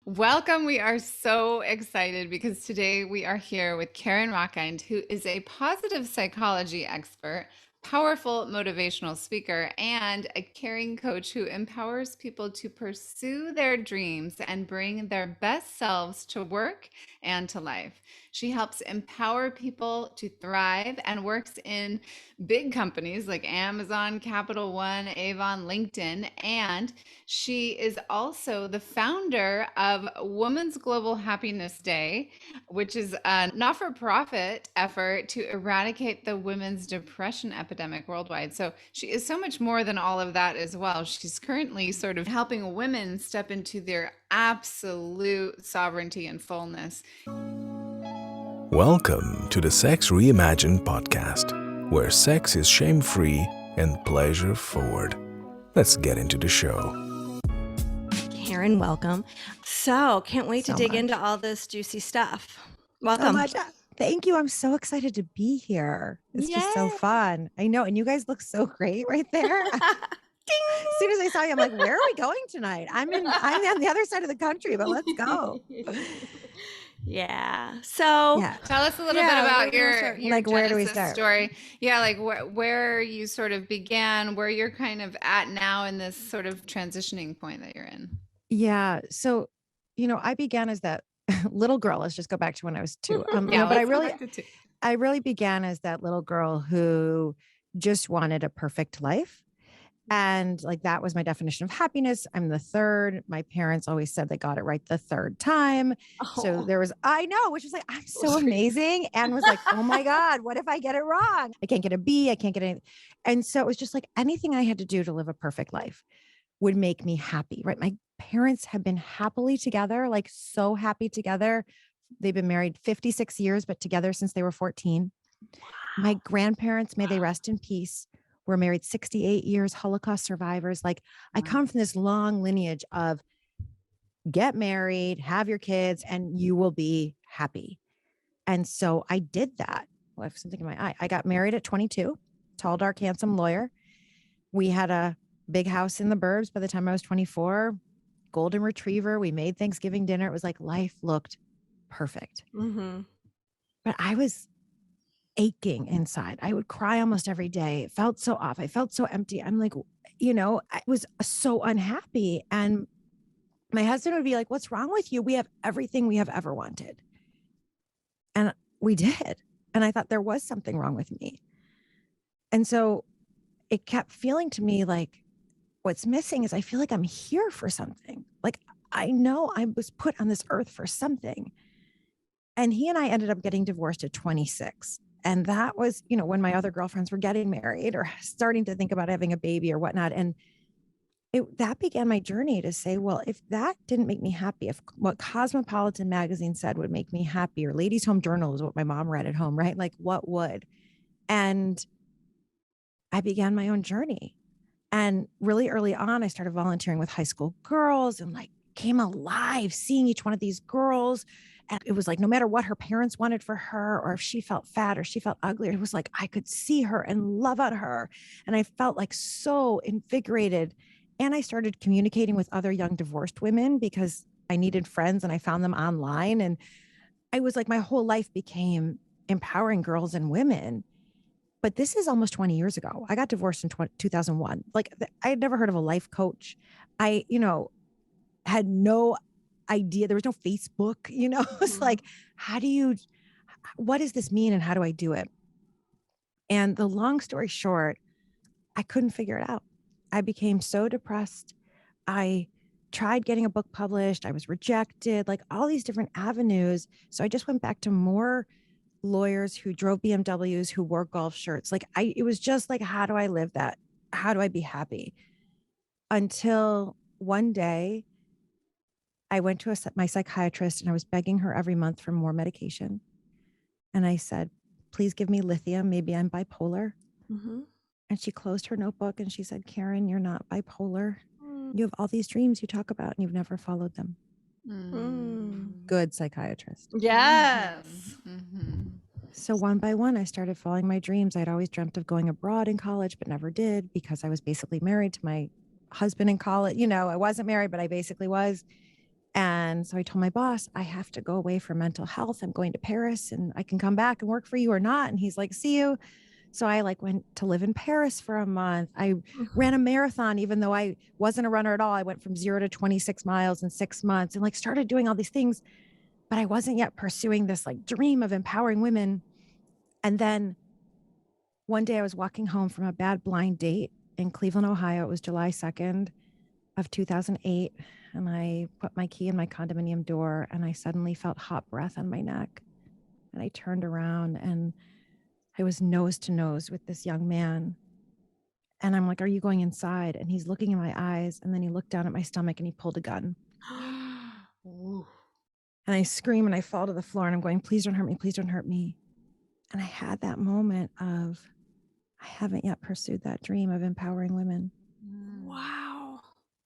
Welcome. We are so excited because today we are here with Carin Rockind, who is a positive psychology expert, powerful motivational speaker, and a caring coach who empowers people to pursue their dreams and bring their best selves to work and to life. She helps empower people to thrive and works in big companies like Amazon, Capital One, Avon, LinkedIn, and she is also the founder of Women's Global Happiness Day, which is a not for profit effort to eradicate the women's depression epidemic worldwide. So she is so much more than all of that as well. She's currently sort of helping women step into their absolute sovereignty and fullness. Welcome to the Sex Reimagine podcast, where sex is shame-free and pleasure-forward. Let's get into the show. Carin, welcome. So, can't wait to dig into all this juicy stuff. Welcome. So much. Thank you. I'm so excited to be here. It's just so fun. I know. And you guys look so great right there. As soon as I saw you, I'm like, where are we going tonight? I'm on the other side of the country, but let's go. Yeah. So tell us a little bit about your like, where do we start? Story. Yeah, like where you sort of began, where you're kind of at now in this sort of transitioning point that you're in. Yeah. So, I began as that little girl. Let's just go back to when I was 2. Yeah, but I really began as that little girl who just wanted a perfect life. And like, that was my definition of happiness. I'm the third. My parents always said they got it right the third time. So there was, I know, which was like, I'm so amazing. And was like, oh my God, what if I get it wrong? I can't get a B. I can't get anything. And so it was just like anything I had to do to live a perfect life would make me happy, right? My parents have been happily together, like so happy together. They've been married 56 years, but together since they were 14. Wow. My grandparents, may they rest in peace, were married 68 years, Holocaust survivors. Like, I come from this long lineage of get married, have your kids, and you will be happy. And so I did that. Well, I have something in my eye. I got married at 22, tall, dark, handsome lawyer. We had a big house in the burbs by the time I was 24, golden retriever. We made Thanksgiving dinner. It was like life looked perfect. Mm-hmm. But I was aching inside. I would cry almost every day. It felt so off. I felt so empty. I'm like, I was so unhappy. And my husband would be like, what's wrong with you? We have everything we have ever wanted. And we did. And I thought there was something wrong with me. And so it kept feeling to me like what's missing is I feel like I'm here for something. Like, I know I was put on this earth for something. And he and I ended up getting divorced at 26. And that was, when my other girlfriends were getting married or starting to think about having a baby or whatnot. And that began my journey to say, well, if that didn't make me happy, if what Cosmopolitan magazine said would make me happy, or Ladies' Home Journal is what my mom read at home, right? Like, what would? And I began my own journey. And really early on, I started volunteering with high school girls and like came alive seeing each one of these girls. And it was like, no matter what her parents wanted for her, or if she felt fat or she felt ugly, it was like, I could see her and love on her. And I felt like so invigorated. And I started communicating with other young divorced women because I needed friends and I found them online. And I was like, my whole life became empowering girls and women. But this is almost 20 years ago. I got divorced in 2001. Like, I had never heard of a life coach. I, had no idea. There was no Facebook, It's like, what does this mean? And how do I do it? And the long story short, I couldn't figure it out. I became so depressed. I tried getting a book published. I was rejected, like all these different avenues. So I just went back to more lawyers who drove BMWs, who wore golf shirts. Like, it was just like, how do I live that? How do I be happy? Until one day I went to my psychiatrist and I was begging her every month for more medication. And I said, please give me lithium. Maybe I'm bipolar. Mm-hmm. And she closed her notebook and she said, Carin, you're not bipolar. You have all these dreams you talk about and you've never followed them. Good psychiatrist. Yes. Mm-hmm. So one by one, I started following my dreams. I'd always dreamt of going abroad in college, but never did because I was basically married to my husband in college. I wasn't married, but I basically was. And so I told my boss, I have to go away for mental health. I'm going to Paris and I can come back and work for you or not. And he's like, see you. So I like went to live in Paris for a month. I ran a marathon, even though I wasn't a runner at all. I went from 0 to 26 miles in 6 months and like started doing all these things, but I wasn't yet pursuing this like dream of empowering women. And then one day I was walking home from a bad blind date in Cleveland, Ohio. It was July 2nd of 2008. And I put my key in my condominium door and I suddenly felt hot breath on my neck. And I turned around and I was nose to nose with this young man. And I'm like, are you going inside? And he's looking in my eyes. And then he looked down at my stomach and he pulled a gun. And I scream and I fall to the floor and I'm going, please don't hurt me. Please don't hurt me. And I had that moment of, I haven't yet pursued that dream of empowering women. Wow.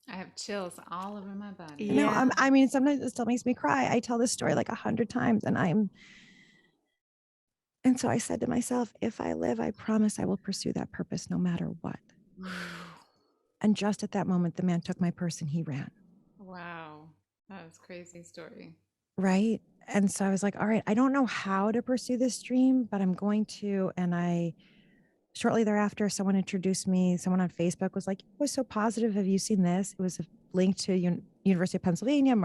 I have chills all over my body. Yeah. You know, I mean, sometimes it still makes me cry. I tell this story like 100 times and so I said to myself, if I live, I promise I will pursue that purpose no matter what. And just at that moment, the man took my purse and he ran. Wow. That was a crazy story. Right. And so I was like, all right, I don't know how to pursue this dream, but I'm going to. And shortly thereafter, someone introduced me. Someone on Facebook was like, it was so positive. Have you seen this? It was a link to University of Pennsylvania,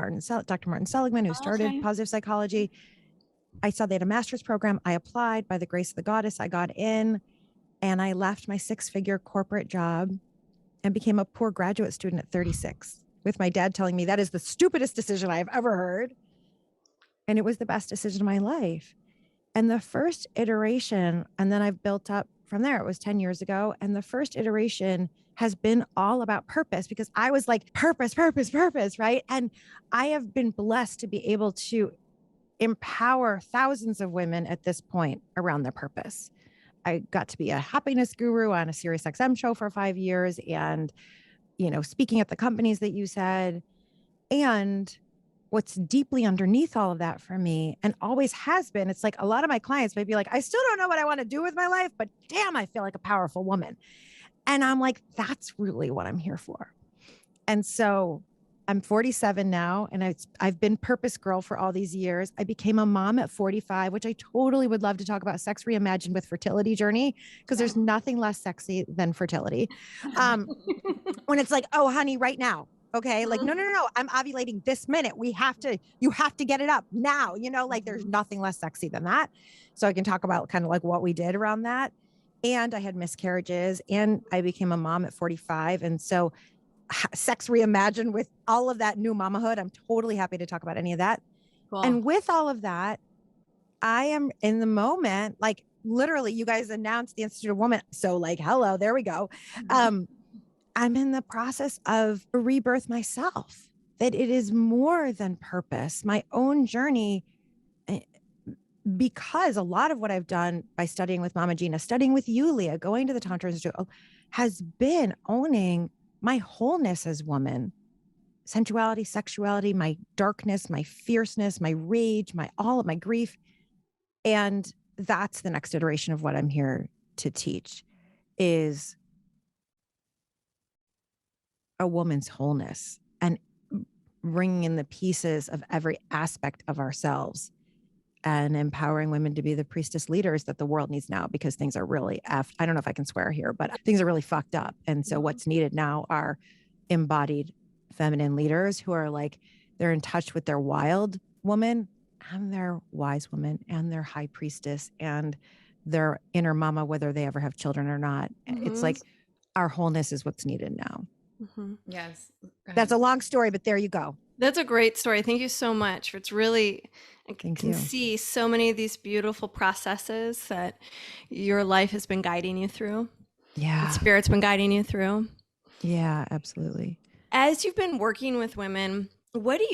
Dr. Martin Seligman, who started positive psychology. I saw they had a master's program. I applied. By the grace of the goddess, I got in and I left my 6-figure corporate job and became a poor graduate student at 36 with my dad telling me that is the stupidest decision I have ever heard. And it was the best decision of my life. And the first iteration, and then I've built up from there, it was 10 years ago. And the first iteration has been all about purpose because I was like, purpose, right? And I have been blessed to be able to empower thousands of women at this point around their purpose. I got to be a happiness guru on a Sirius XM show for 5 years and, you know, speaking at the companies that you said. And what's deeply underneath all of that for me and always has been, it's like a lot of my clients may be like, I still don't know what I want to do with my life, but damn, I feel like a powerful woman. And I'm like, that's really what I'm here for. And so I'm 47 now, and I've been purpose girl for all these years. I became a mom at 45, which I totally would love to talk about sex reimagined with Fertility Journey, because there's nothing less sexy than fertility. When it's like, oh, honey, right now. Okay. Like, no, I'm ovulating this minute. You have to get it up now, you know, like there's nothing less sexy than that. So I can talk about kind of like what we did around that. And I had miscarriages and I became a mom at 45. And so sex reimagined with all of that new mamahood. I'm totally happy to talk about any of that. Cool. And with all of that, I am in the moment, like literally you guys announced the Institute of Women. So like, hello, there we go. I'm in the process of a rebirth myself, that it is more than purpose, my own journey, because a lot of what I've done by studying with Mama Gina, studying with you, Leah, going to the Tantra Institute, has been owning my wholeness as woman, sensuality, sexuality, my darkness, my fierceness, my rage, all of my grief. And that's the next iteration of what I'm here to teach, is a woman's wholeness and bringing in the pieces of every aspect of ourselves and empowering women to be the priestess leaders that the world needs now, because things are really I don't know if I can swear here, but things are really fucked up. And so what's needed now are embodied feminine leaders who are like, they're in touch with their wild woman and their wise woman and their high priestess and their inner mama, whether they ever have children or not. It's like our wholeness is what's needed now. Yes. That's a long story, but there you go. That's a great story. Thank you so much. It's really, I Thank can you. see so many of these beautiful processes that your life has been guiding you through. Yeah. That Spirit's been guiding you through. Yeah, absolutely. As you've been working with women, what do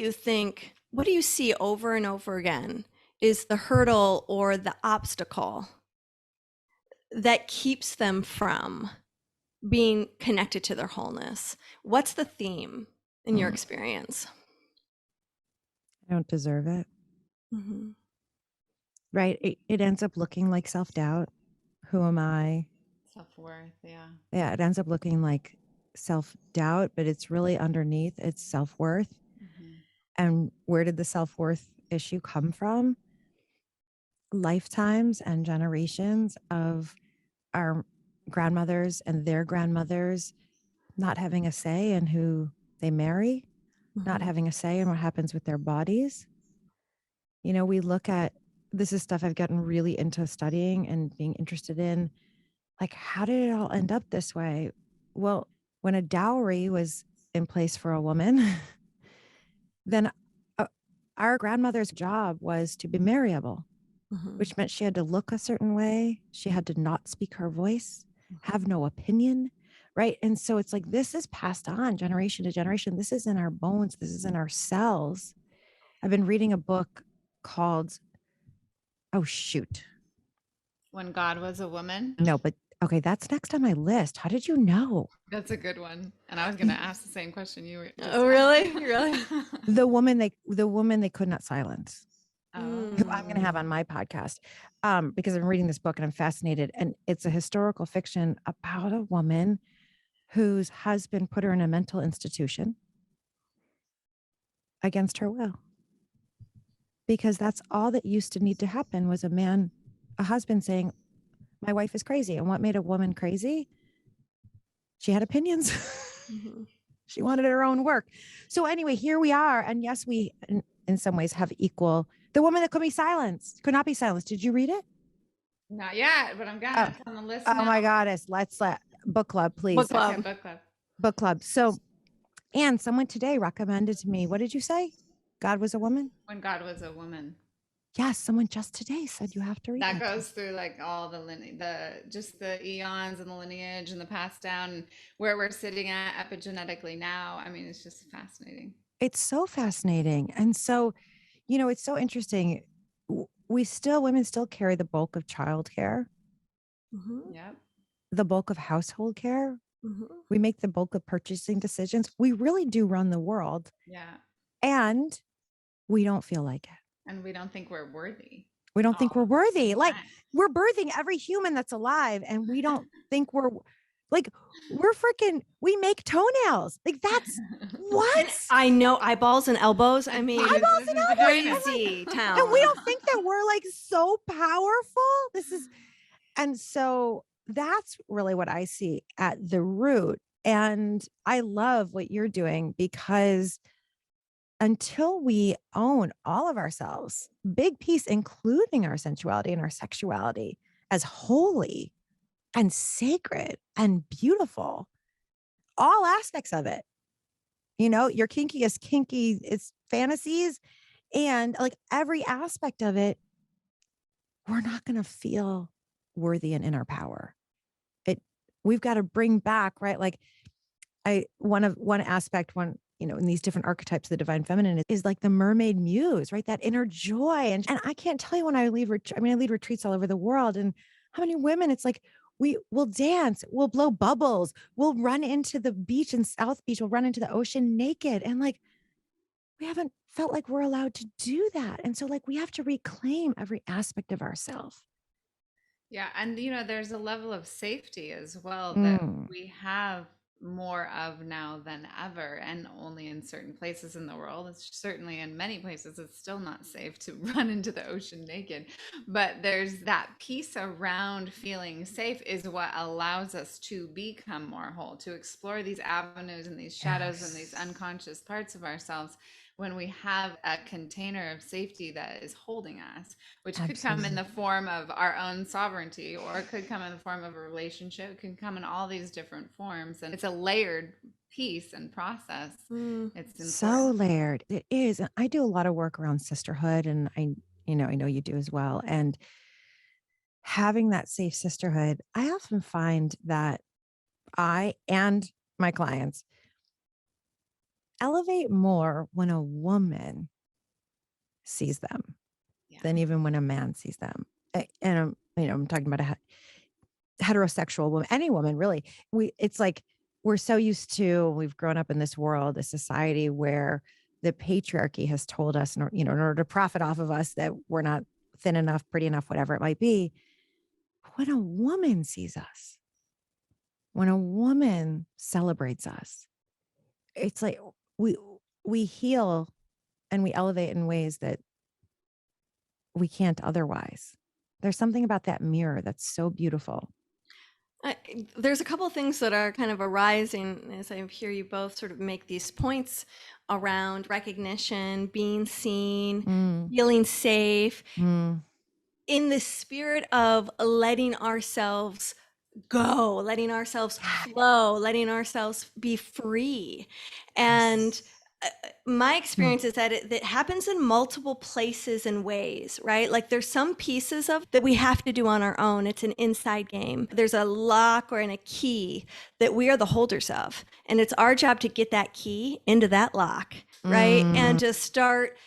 you see over and over again is the hurdle or the obstacle that keeps them from being connected to their wholeness? What's the theme in your experience? I don't deserve it. Right. It ends up looking like self-doubt. Who am I? Self-worth. Yeah. Yeah. It ends up looking like self-doubt, but it's really underneath it's self-worth. And where did the self-worth issue come from? Lifetimes and generations of our grandmothers and their grandmothers not having a say in who they marry, not having a say in what happens with their bodies. You know, we look at, this is stuff I've gotten really into studying and being interested in. Like, how did it all end up this way? Well, when a dowry was in place for a woman, then our grandmother's job was to be marriable, which meant she had to look a certain way. She had to not speak her voice, have no opinion, right? And so it's like, this is passed on generation to generation. This is in our bones. This is in our cells. I've been reading a book called, oh, shoot. When God Was a Woman. No, but okay, that's next on my list. How did you know? That's a good one. And I was going to ask the same question you were just Oh, really? asking. Really? The woman they could not silence, Oh. who I'm going to have on my podcast, because I'm reading this book and I'm fascinated. And it's a historical fiction about a woman whose husband put her in a mental institution against her will. Because that's all that used to need to happen was a husband saying, my wife is crazy. And what made a woman crazy? She had opinions. She wanted her own work. So anyway, here we are. And yes, we in some ways have equal, the woman that could not be silenced. Did you read it? Not yet, but I'm gonna. It's on the list Oh now. my goddess. Let's book club, please. Book club. Okay, book club. Book club. So, and someone today recommended to me, what did you say? God Was a Woman? When God Was a Woman. Yes, someone just today said you have to read That that. goes through like all the just the eons and the lineage and the passed down and where we're sitting at epigenetically now. I mean, it's just fascinating. It's so fascinating. And so, you know, it's so interesting. Women still carry the bulk of childcare, Yep. the bulk of household care. We make the bulk of purchasing decisions. We really do run the world. Yeah. And we don't feel like it. And we don't think we're worthy. We don't think we're worthy. Like, Right. we're birthing every human that's alive, and we don't think we're freaking, we make toenails. Like, that's what? I know, eyeballs and elbows. I mean, Eyeballs and elbows. crazy town. And we don't think that we're like so powerful. And so that's really what I see at the root. And I love what you're doing, because until we own all of ourselves, big piece, including our sensuality and our sexuality, as holy and sacred and beautiful, all aspects of it, you know, your kinkiest kinky is fantasies, and like every aspect of it, we're not going to feel worthy and in our power. We've got to bring back, right? Like one aspect, you know, in these different archetypes of the divine feminine is like the mermaid muse, right? That inner joy. And I can't tell you, when I lead retreats all over the world, and how many women, it's like, we'll dance, we'll blow bubbles, we'll run into the beach in South Beach, we'll run into the ocean naked. And like, we haven't felt like we're allowed to do that. And so like, we have to reclaim every aspect of ourselves. Yeah. And, you know, there's a level of safety as well that Mm. we have more of now than ever, and only in certain places in the world. It's certainly in many places it's still not safe to run into the ocean naked, but there's that piece around feeling safe is what allows us to become more whole, to explore these avenues and these shadows and these unconscious parts of ourselves, when we have a container of safety that is holding us, which could come in the form of our own sovereignty, or it could come in the form of a relationship. It can come in all these different forms, and it's a layered piece and process. It's important. So layered. It is. And I do a lot of work around sisterhood, and I know you do as well. And having that safe sisterhood, I often find that I and my clients elevate more when a woman sees them than even when a man sees them. And I'm talking about a heterosexual woman, any woman really. It's like, we're so used to, we've grown up in this world, a society where the patriarchy has told us, in order to profit off of us, that we're not thin enough, pretty enough, whatever it might be. When a woman sees us, when a woman celebrates us, it's like we heal and we elevate in ways that we can't otherwise. There's something about that mirror that's so beautiful. There's a couple of things that are kind of arising as I hear you both sort of make these points around recognition, being seen, feeling safe, in the spirit of letting ourselves go, letting ourselves flow, letting ourselves be free. And my experience is that it happens in multiple places and ways, right? Like there's some pieces of that we have to do on our own. It's an inside game. There's a lock or a key that we are the holders of. And it's our job to get that key into that lock, right? And to start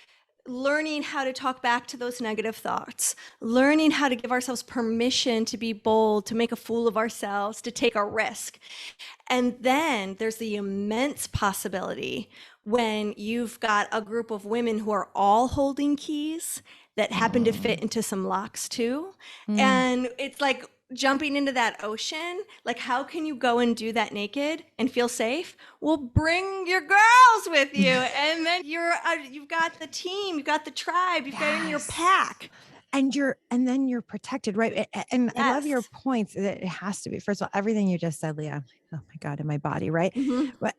learning how to talk back to those negative thoughts, learning how to give ourselves permission to be bold, to make a fool of ourselves, to take a risk. And then there's the immense possibility when you've got a group of women who are all holding keys that happen to fit into some locks too. And it's like jumping into that ocean. Like, how can you go and do that naked and feel safe? Well, bring your girls with you. And then you've got the team, you've got the tribe, you've got in your pack. And then you're protected, right? And I love your points that it has to be, first of all, everything you just said, Leah, oh my God, in my body, right? But,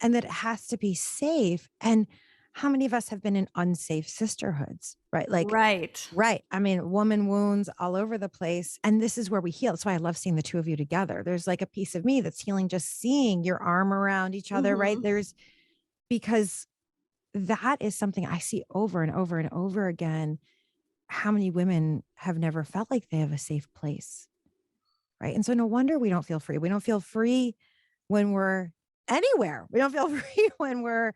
and that it has to be safe. And how many of us have been in unsafe sisterhoods, right? Like, right. I mean, woman wounds all over the place. And this is where we heal. That's why I love seeing the two of you together. There's like a piece of me that's healing, just seeing your arm around each other, right? Because that is something I see over and over and over again. How many women have never felt like they have a safe place, right? And so no wonder we don't feel free. We don't feel free when we're anywhere. We don't feel free when we're,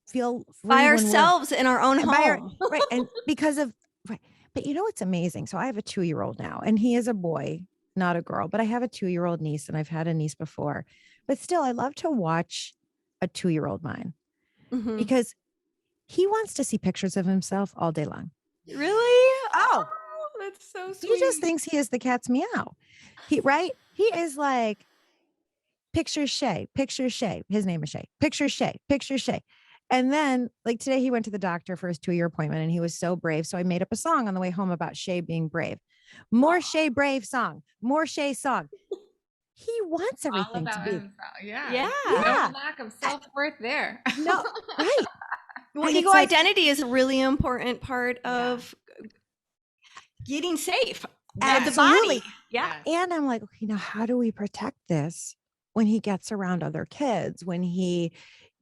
feel free by ourselves in our own home. Right. And because of, right. But you know what's amazing? So I have a 2-year-old now, and he is a boy, not a girl, but I have a 2-year-old niece, and I've had a niece before. But still, I love to watch a 2-year-old mine because he wants to see pictures of himself all day long. Really? Oh, that's so sweet. He just thinks he is the cat's meow. He is like, picture Shay. His name is Shay. Picture Shay. And then like today he went to the doctor for his 2-year appointment, and he was so brave. So I made up a song on the way home about Shay being brave. More Shay brave song, more Shay song. He wants everything to be. Himself. Yeah. No lack of self-worth there. No, right. Well, ego identity is a really important part of getting safe. Absolutely. The body. Yeah. And I'm like, okay, now how do we protect this when he gets around other kids, when he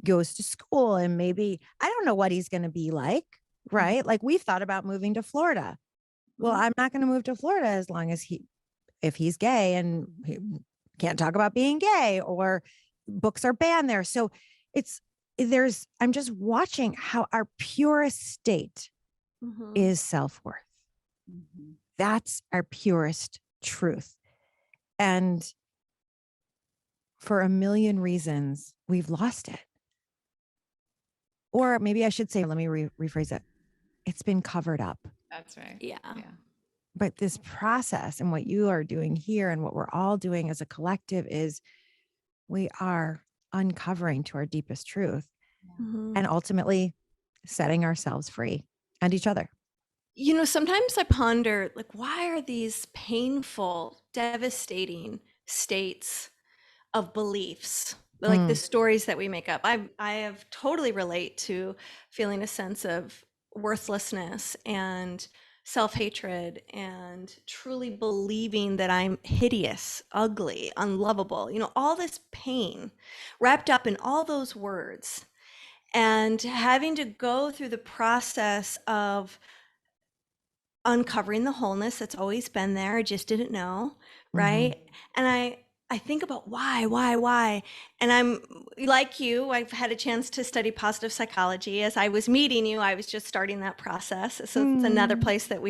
goes to school, and maybe, I don't know what he's going to be like, right? Like we've thought about moving to Florida. Well, I'm not going to move to Florida as long as if he's gay and he can't talk about being gay, or books are banned there. So I'm just watching how our purest state is self-worth. That's our purest truth. And for a million reasons, we've lost it. Or maybe I should say, let me rephrase it. It's been covered up. That's right. Yeah. But this process and what you are doing here and what we're all doing as a collective is we are uncovering to our deepest truth and ultimately setting ourselves free and each other. Sometimes I ponder, like, why are these painful, devastating states of beliefs, like the stories that we make up? I have totally relate to feeling a sense of worthlessness and self-hatred and truly believing that I'm hideous, ugly, unlovable, all this pain wrapped up in all those words, and having to go through the process of uncovering the wholeness that's always been there. I just didn't know. Right. And I think about why. And I'm like you, I've had a chance to study positive psychology. As I was meeting you, I was just starting that process. So it's another place that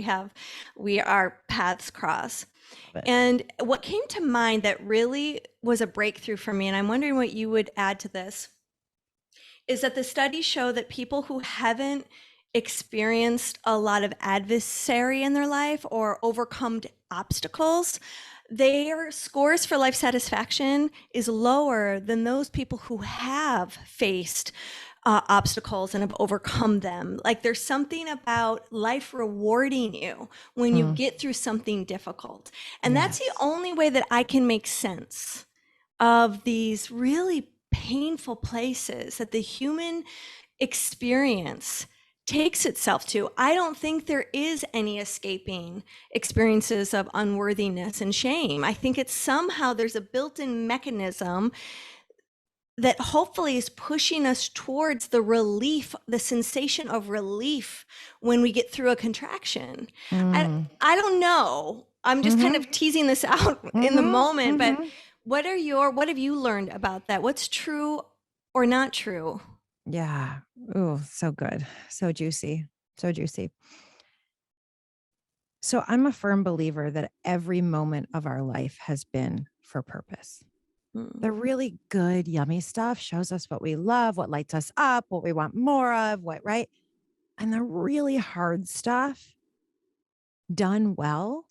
our paths cross. And what came to mind that really was a breakthrough for me, and I'm wondering what you would add to this, is that the studies show that people who haven't experienced a lot of adversary in their life or overcome obstacles, their scores for life satisfaction is lower than those people who have faced obstacles and have overcome them. Like there's something about life rewarding you when you get through something difficult. And that's the Yes. only way that I can make sense of these really painful places that the human experience takes itself to. I don't think there is any escaping experiences of unworthiness and shame. I think it's somehow there's a built-in mechanism that hopefully is pushing us towards the relief, the sensation of relief when we get through a contraction. I don't know. I'm just kind of teasing this out in the moment, but what have you learned about that? What's true or not true? Yeah. Oh, so good. So juicy. So juicy. So I'm a firm believer that every moment of our life has been for purpose. The really good, yummy stuff shows us what we love, what lights us up, what we want more of, what, right? And the really hard stuff done well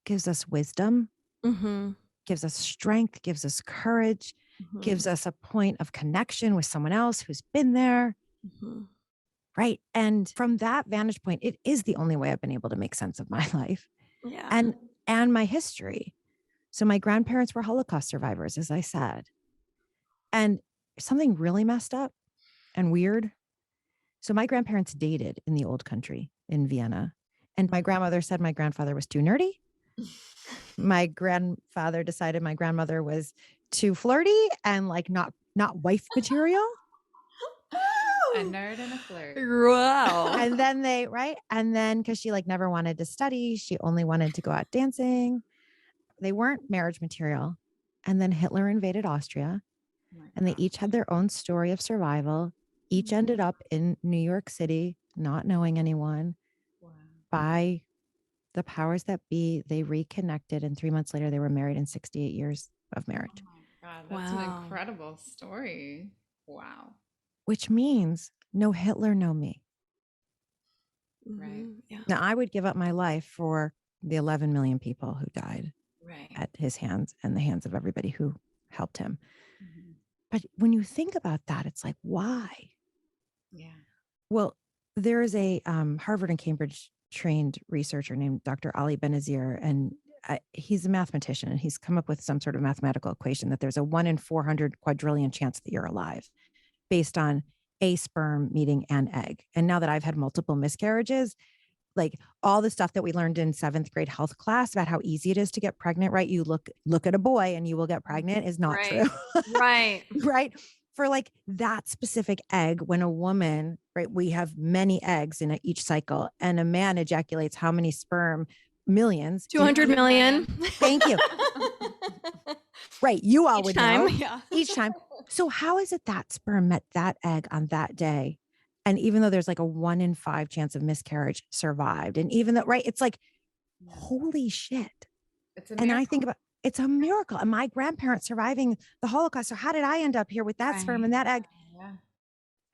gives us wisdom, Mm-hmm. gives us strength, gives us courage, gives us a point of connection with someone else who's been there. Mm-hmm. Right. And from that vantage point, it is the only way I've been able to make sense of my life Yeah. and my history. So my grandparents were Holocaust survivors, as I said. And something really messed up and weird. So my grandparents dated in the old country in Vienna. And my grandmother said my grandfather was too nerdy. My grandfather decided my grandmother was too flirty and like not wife material. A nerd and a flirt. Wow. And then and then because she like never wanted to study, she only wanted to go out dancing. They weren't marriage material. And then Hitler invaded Austria, and they each had their own story of survival. Each ended up in New York City, not knowing anyone. By the powers that be, they reconnected, and 3 months later, they were married in 68 years of marriage. Oh my God, that's an incredible story. Wow. Which means no Hitler, no me. Right. Yeah. Now, I would give up my life for the 11 million people who died at his hands and the hands of everybody who helped him. But when you think about that, it's like, why? Yeah. Well, there is a Harvard and Cambridge trained researcher named Dr. Ali Benazir, and he's a mathematician, and he's come up with some sort of mathematical equation that there's a 1 in 400 quadrillion chance that you're alive based on a sperm meeting an egg. And now that I've had multiple miscarriages, like all the stuff that we learned in 7th grade health class about how easy it is to get pregnant, right? You look at a boy and you will get pregnant is not true. Right. Right. For like that specific egg, when a woman, right, we have many eggs in each cycle, and a man ejaculates how many sperm? Millions. 200 million. Thank you. Right. You all would know. Yeah. Each time. So how is it that sperm met that egg on that day? And even though there's like a 1 in 5 chance of miscarriage, survived. And even though, right, it's like, holy shit. It's a and I think about, it's a miracle. And my grandparents surviving the Holocaust. So how did I end up here with that sperm and that egg? Yeah.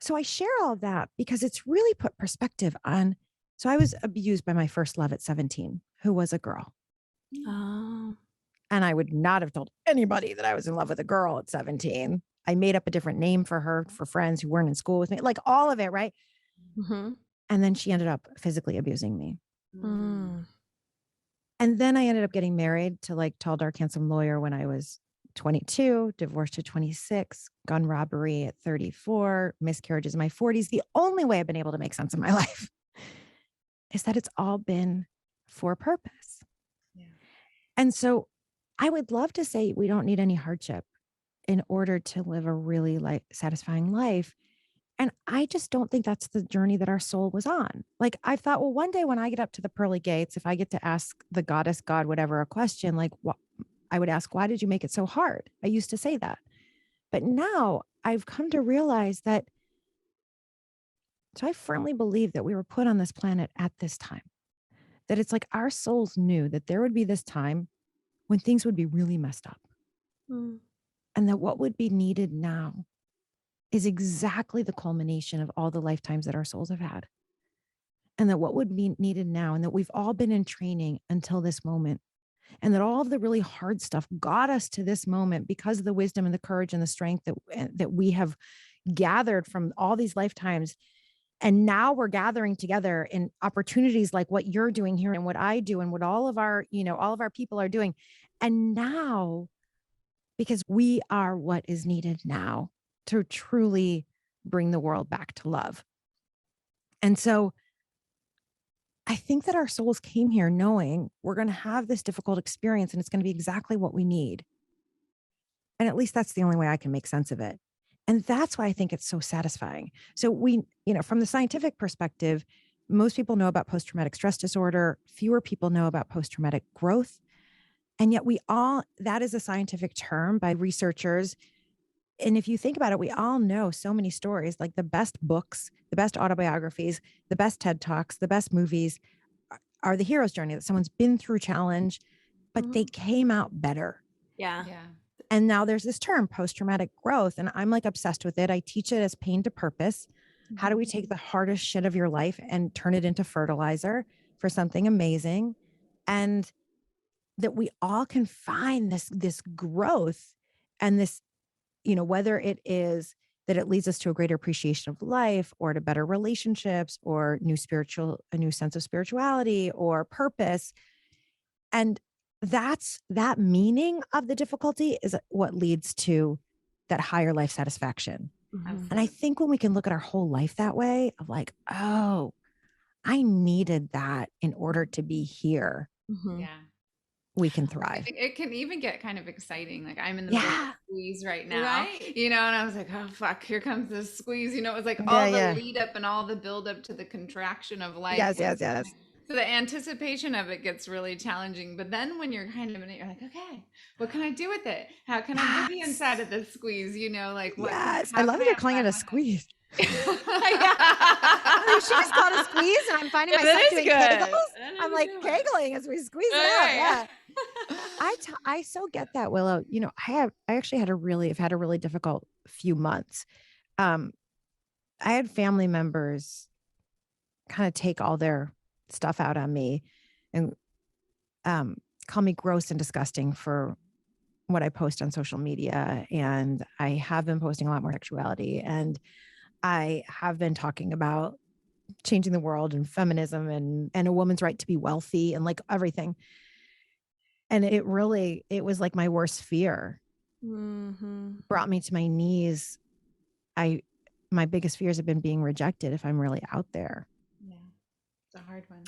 So I share all of that because it's really put perspective on. So I was abused by my first love at 17, who was a girl. Oh. And I would not have told anybody that I was in love with a girl at 17. I made up a different name for her, for friends who weren't in school with me, like all of it. Right. Mm-hmm. And then she ended up physically abusing me. Mm. And then I ended up getting married to like tall, dark, handsome lawyer when I was 22, divorced at 26, gun robbery at 34, miscarriages in my 40s. The only way I've been able to make sense of my life is that it's all been for purpose. Yeah. And so I would love to say we don't need any hardship in order to live a really like satisfying life. And I just don't think that's the journey that our soul was on. Like I thought, well, one day when I get up to the pearly gates, if I get to ask the goddess, God, whatever, a question, like what I would ask, why did you make it so hard? I used to say that. But now I've come to realize that. So I firmly believe that we were put on this planet at this time, that it's like our souls knew that there would be this time when things would be really messed up. Mm. And that what would be needed now is exactly the culmination of all the lifetimes that our souls have had. And that what would be needed now, and that we've all been in training until this moment, and that all of the really hard stuff got us to this moment because of the wisdom and the courage and the strength that we have gathered from all these lifetimes. And now we're gathering together in opportunities like what you're doing here and what I do and what all of our, all of our people are doing. And now, because we are what is needed now to truly bring the world back to love. And so I think that our souls came here knowing we're going to have this difficult experience and it's going to be exactly what we need. And at least that's the only way I can make sense of it. And that's why I think it's so satisfying. So from the scientific perspective, most people know about post-traumatic stress disorder. Fewer people know about post-traumatic growth. And yet that is a scientific term by researchers. And if you think about it, we all know so many stories, like the best books, the best autobiographies, the best TED Talks, the best movies are the hero's journey, that someone's been through challenge, but they came out better. Yeah. And now there's this term, post-traumatic growth, and I'm like obsessed with it. I teach it as pain to purpose. How do we take the hardest shit of your life and turn it into fertilizer for something amazing? And that we all can find this growth and this, whether it is that it leads us to a greater appreciation of life or to better relationships or a new sense of spirituality or purpose. And that meaning of the difficulty is what leads to that higher life satisfaction. And I think when we can look at our whole life that way of like, oh, I needed that in order to be here. Yeah. We can thrive. It can even get kind of exciting. Like I'm in the middle of a squeeze right now, Right. and I was like, oh fuck, here comes this squeeze. It was like all the lead up and all the build up to the contraction of life. Yes. So the anticipation of it gets really challenging. But then when you're kind of in it, you're like, okay, what can I do do it? How can I get the inside of this squeeze? Like what? Yes, I love that you're calling it a squeeze. Yeah. She just called a squeeze, and I'm finding myself doing kegels. I'm like kegling as we squeeze it out. Yeah. I so get that, Willow. I actually have had a really difficult few months. I had family members kind of take all their stuff out on me and call me gross and disgusting for what I post on social media. And I have been posting a lot more sexuality, and I have been talking about changing the world and feminism and a woman's right to be wealthy and like everything. And it was like my worst fear. Brought me to my knees. My biggest fears have been being rejected if I'm really out there. Yeah. It's a hard one.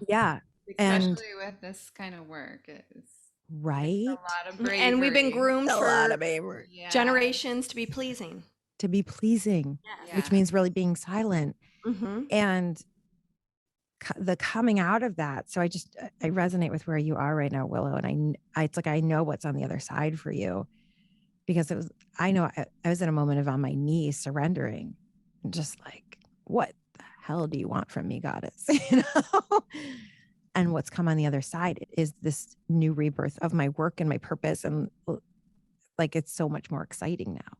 Yeah. Especially with this kind of work. It's right. A lot of bravery. And we've been groomed for generations to be pleasing. Which means really being silent. And the coming out of that. So I resonate with where you are right now, Willow. And it's like, I know what's on the other side for you, because I know I was in a moment of on my knees surrendering, and just like, what the hell do you want from me, goddess? And what's come on the other side is this new rebirth of my work and my purpose. And like, it's so much more exciting now.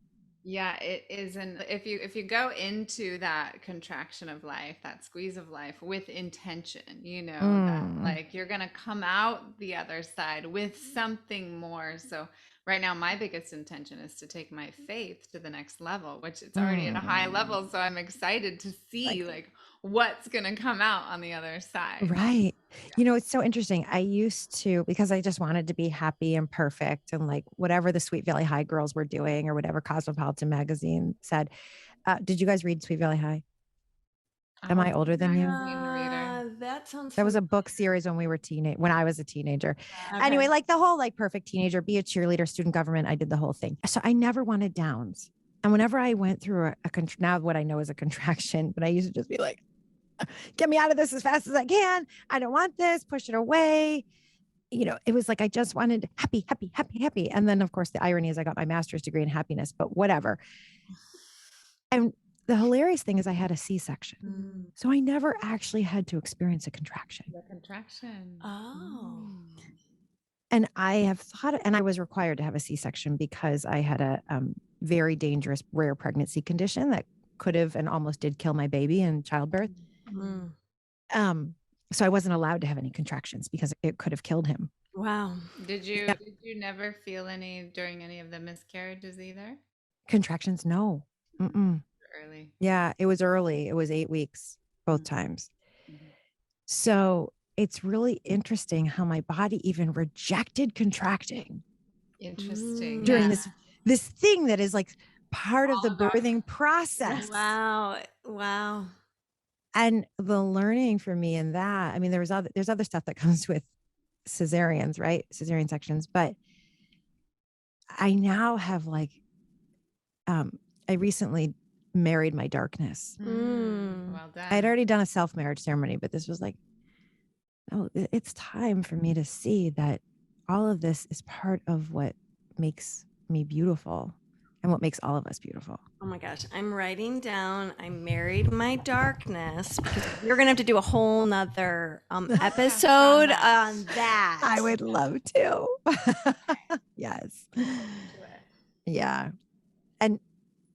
Yeah, it is. And if you go into that contraction of life, that squeeze of life with intention, that like you're going to come out the other side with something more. So right now, my biggest intention is to take my faith to the next level, which it's already at a high level. So I'm excited to see like what's going to come out on the other side. Right. It's so interesting. I used to, because I just wanted to be happy and perfect and like whatever the Sweet Valley High girls were doing or whatever Cosmopolitan magazine said. Did you guys read Sweet Valley High? Am I older than you? That was a book series when I was a teenager. Okay. Anyway, like the whole like perfect teenager, be a cheerleader, student government. I did the whole thing. So I never wanted downs. And whenever I went through now what I know is a contraction, but I used to just be like, get me out of this as fast as I can. I don't want this, push it away. It was like, I just wanted happy, happy, happy, happy. And then of course the irony is I got my master's degree in happiness, but whatever. And the hilarious thing is I had a C-section. So I never actually had to experience a contraction. The contraction. Oh. And I have thought, and I was required to have a C-section because I had a very dangerous rare pregnancy condition that could have and almost did kill my baby in childbirth. So I wasn't allowed to have any contractions because it could have killed him. Wow. Did you never feel any during any of the miscarriages either? Contractions? No. Mm-mm. Early. Yeah, it was early. It was 8 weeks both times. Mhm. So it's really interesting how my body even rejected contracting Interesting. during Yeah. this thing that is like part of All the of our- birthing process. Wow. Wow. And the learning for me in that, I mean, there's other stuff that comes with cesareans, right? Cesarean sections, but I now have like, I recently married my darkness. Well done. I'd already done a self-marriage ceremony, but this was like, oh, it's time for me to see that all of this is part of what makes me beautiful and what makes all of us beautiful. Oh my gosh. I'm writing down, I married my darkness, because we're going to have to do a whole nother episode on that. I would love to. Yes. Yeah. And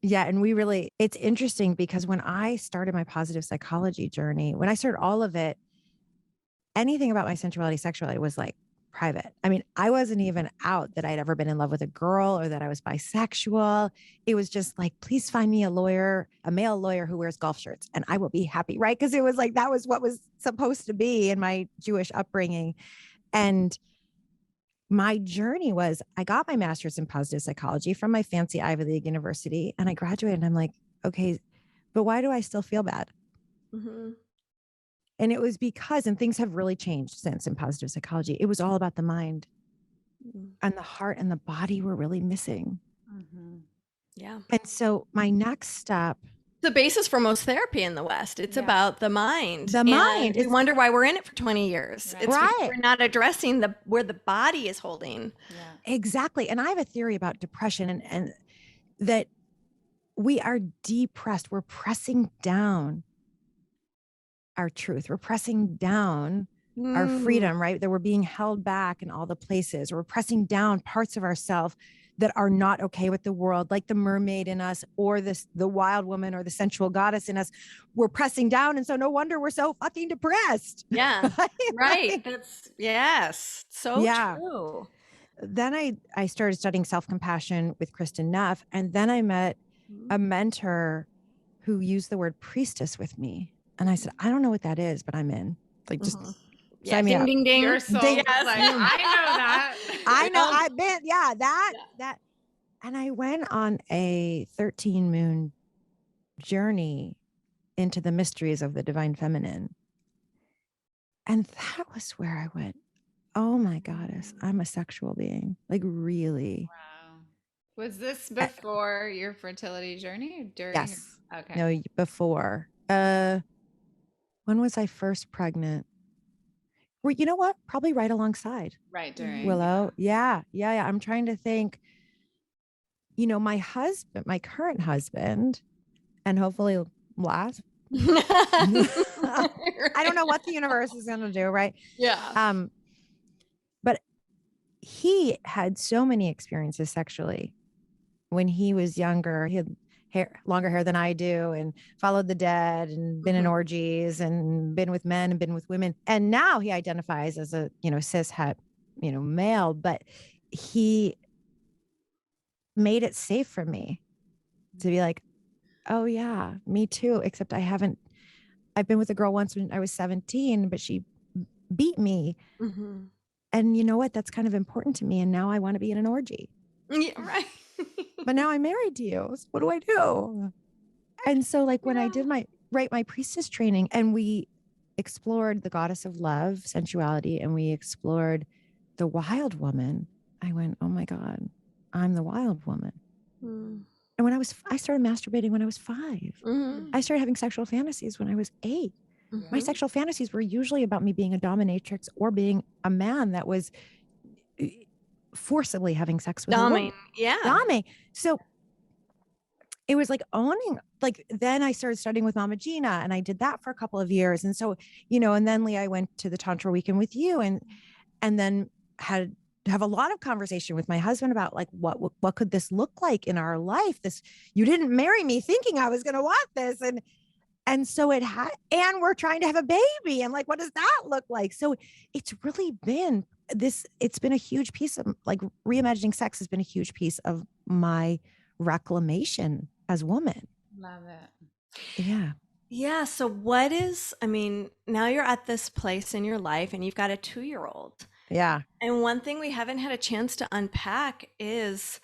yeah, and we really, it's interesting because when I started my positive psychology journey, when I started all of it, anything about my sensuality, sexuality was like private. I mean, I wasn't even out that I'd ever been in love with a girl or that I was bisexual. It was just like, please find me a lawyer, a male lawyer who wears golf shirts, and I will be happy, right? Because it was like, that was what was supposed to be in my Jewish upbringing. And my journey was, I got my master's in positive psychology from my fancy Ivy League university, and I graduated and I'm like, okay, but why do I still feel bad? Mhm. And it was because, and things have really changed since in positive psychology, it was all about the mind, and the heart and the body were really missing. Yeah. And so my next step, The basis for most therapy in the West, it's Yeah. about the mind. The And mind. we It's- wonder why we're in it for 20 years. Right. It's because Right. we're not addressing where the body is holding. Yeah. exactly. And I have a theory about depression and that we are depressed. We're pressing down our truth. We're pressing down our freedom, right? That we're being held back in all the places. We're pressing down parts of ourselves that are not okay with the world, like the mermaid in us or the wild woman or the sensual goddess in us. We're pressing down. And so no wonder we're so fucking depressed. Yeah. Right. Like, That's, yes. So Yeah. true. then I started studying self-compassion with Kristen Neff. And then I met a mentor who used the word priestess with me. And I said, I don't know what that is, but I'm in. Like, just Yeah. sign me Ding, up. ding, ding. Your soul Ding. was like, I know that. I know. Yeah. I've been, yeah, that. And I went on a 13 moon journey into the mysteries of the divine feminine. And that was where I went, oh my goddess, I'm a sexual being. Like, really? Wow. Was this before your fertility journey or during? Yes. Okay. No, before. When was I first pregnant? Well, you know what? Probably right alongside Right during. Willow. Yeah. I'm trying to think. You know, my husband, my current husband, and hopefully last. I don't know what the universe is going to do, right? Yeah. But he had so many experiences sexually when he was younger. He had longer hair than I do, and followed the dead, and been in orgies, and been with men and been with women. And now he identifies as a, cis het, male, but he made it safe for me to be like, oh yeah, me too. Except I've been with a girl once when I was 17, but she beat me. And you know what? That's kind of important to me. And now I want to be in an orgy. Yeah, right. But now I'm married to you. So what do I do? And so like when I did my priestess training, and we explored the goddess of love, sensuality, and we explored the wild woman, I went, oh my God, I'm the wild woman. And when I started masturbating when I was 5. I started having sexual fantasies when I was 8. My sexual fantasies were usually about me being a dominatrix or being a man that was forcibly having sex with a woman. Dame. So it was like owning, like, then I started studying with Mama Gina, and I did that for a couple of years. And so, and then Lee, I went to the Tantra weekend with you, and then had to have a lot of conversation with my husband about like, what could this look like in our life? You didn't marry me thinking I was going to want this. And so and we're trying to have a baby, and like, what does that look like? So it's really been it's been a huge piece of, like, reimagining sex has been a huge piece of my reclamation as woman. Love it. Yeah. Yeah. So now you're at this place in your life and you've got a 2-year-old. Yeah. And one thing we haven't had a chance to unpack is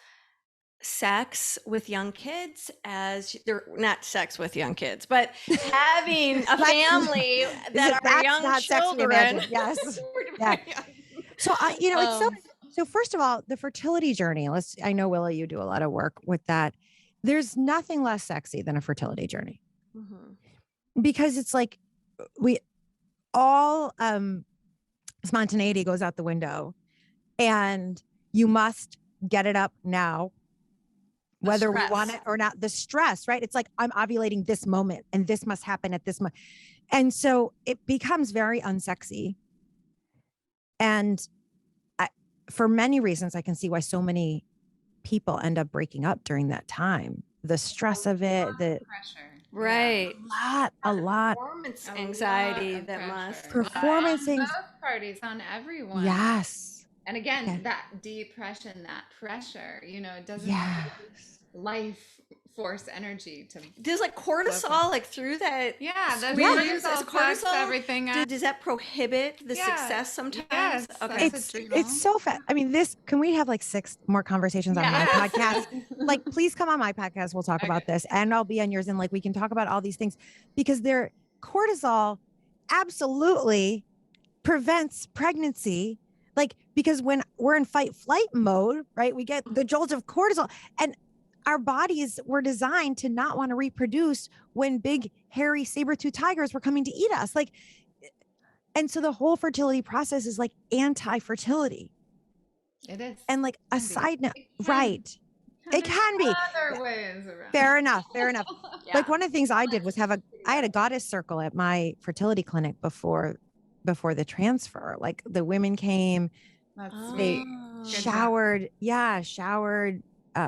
sex with young kids, as they're not sex with young kids, but having a family that are That's young not sex children. reimagined. Yes. Yeah. So so first of all, the fertility journey, I know, Willa, you do a lot of work with that. There's nothing less sexy than a fertility journey, because it's like we all, spontaneity goes out the window, and you must get it up now, whether we want it or not. The stress, right? It's like, I'm ovulating this moment and this must happen at this moment. And so it becomes very unsexy. And for many reasons, I can see why so many people end up breaking up during that time. The stress of it, the Pressure. Right. a lot. Performance A anxiety lot of that pressure. must. Performance on anx- both parties, on everyone. Yes. And again, Yeah. that depression, that pressure, it doesn't Yes. life force energy to. Does like cortisol, like through that? Yeah, that's screens, cortisol is cortisol fucks everything up. Does that prohibit the Yeah. success sometimes? Yes, Okay. that's adrenal. It's so fast. I mean, can we have like 6 more conversations on my Yes. podcast? Like, please come on my podcast. We'll talk about this, and I'll be on yours. And like, we can talk about all these things, because cortisol absolutely prevents pregnancy. Like, because when we're in fight flight mode, right, we get the jolts of cortisol, and our bodies were designed to not want to reproduce when big, hairy, saber-toothed tigers were coming to eat us. Like, and so the whole fertility process is like anti-fertility. It is. And like a side note, right? It can be. Other ways around. Fair enough. Yeah. Like, one of the things I did was I had a goddess circle at my fertility clinic before the transfer. Like, the women came, That's they sweet. showered,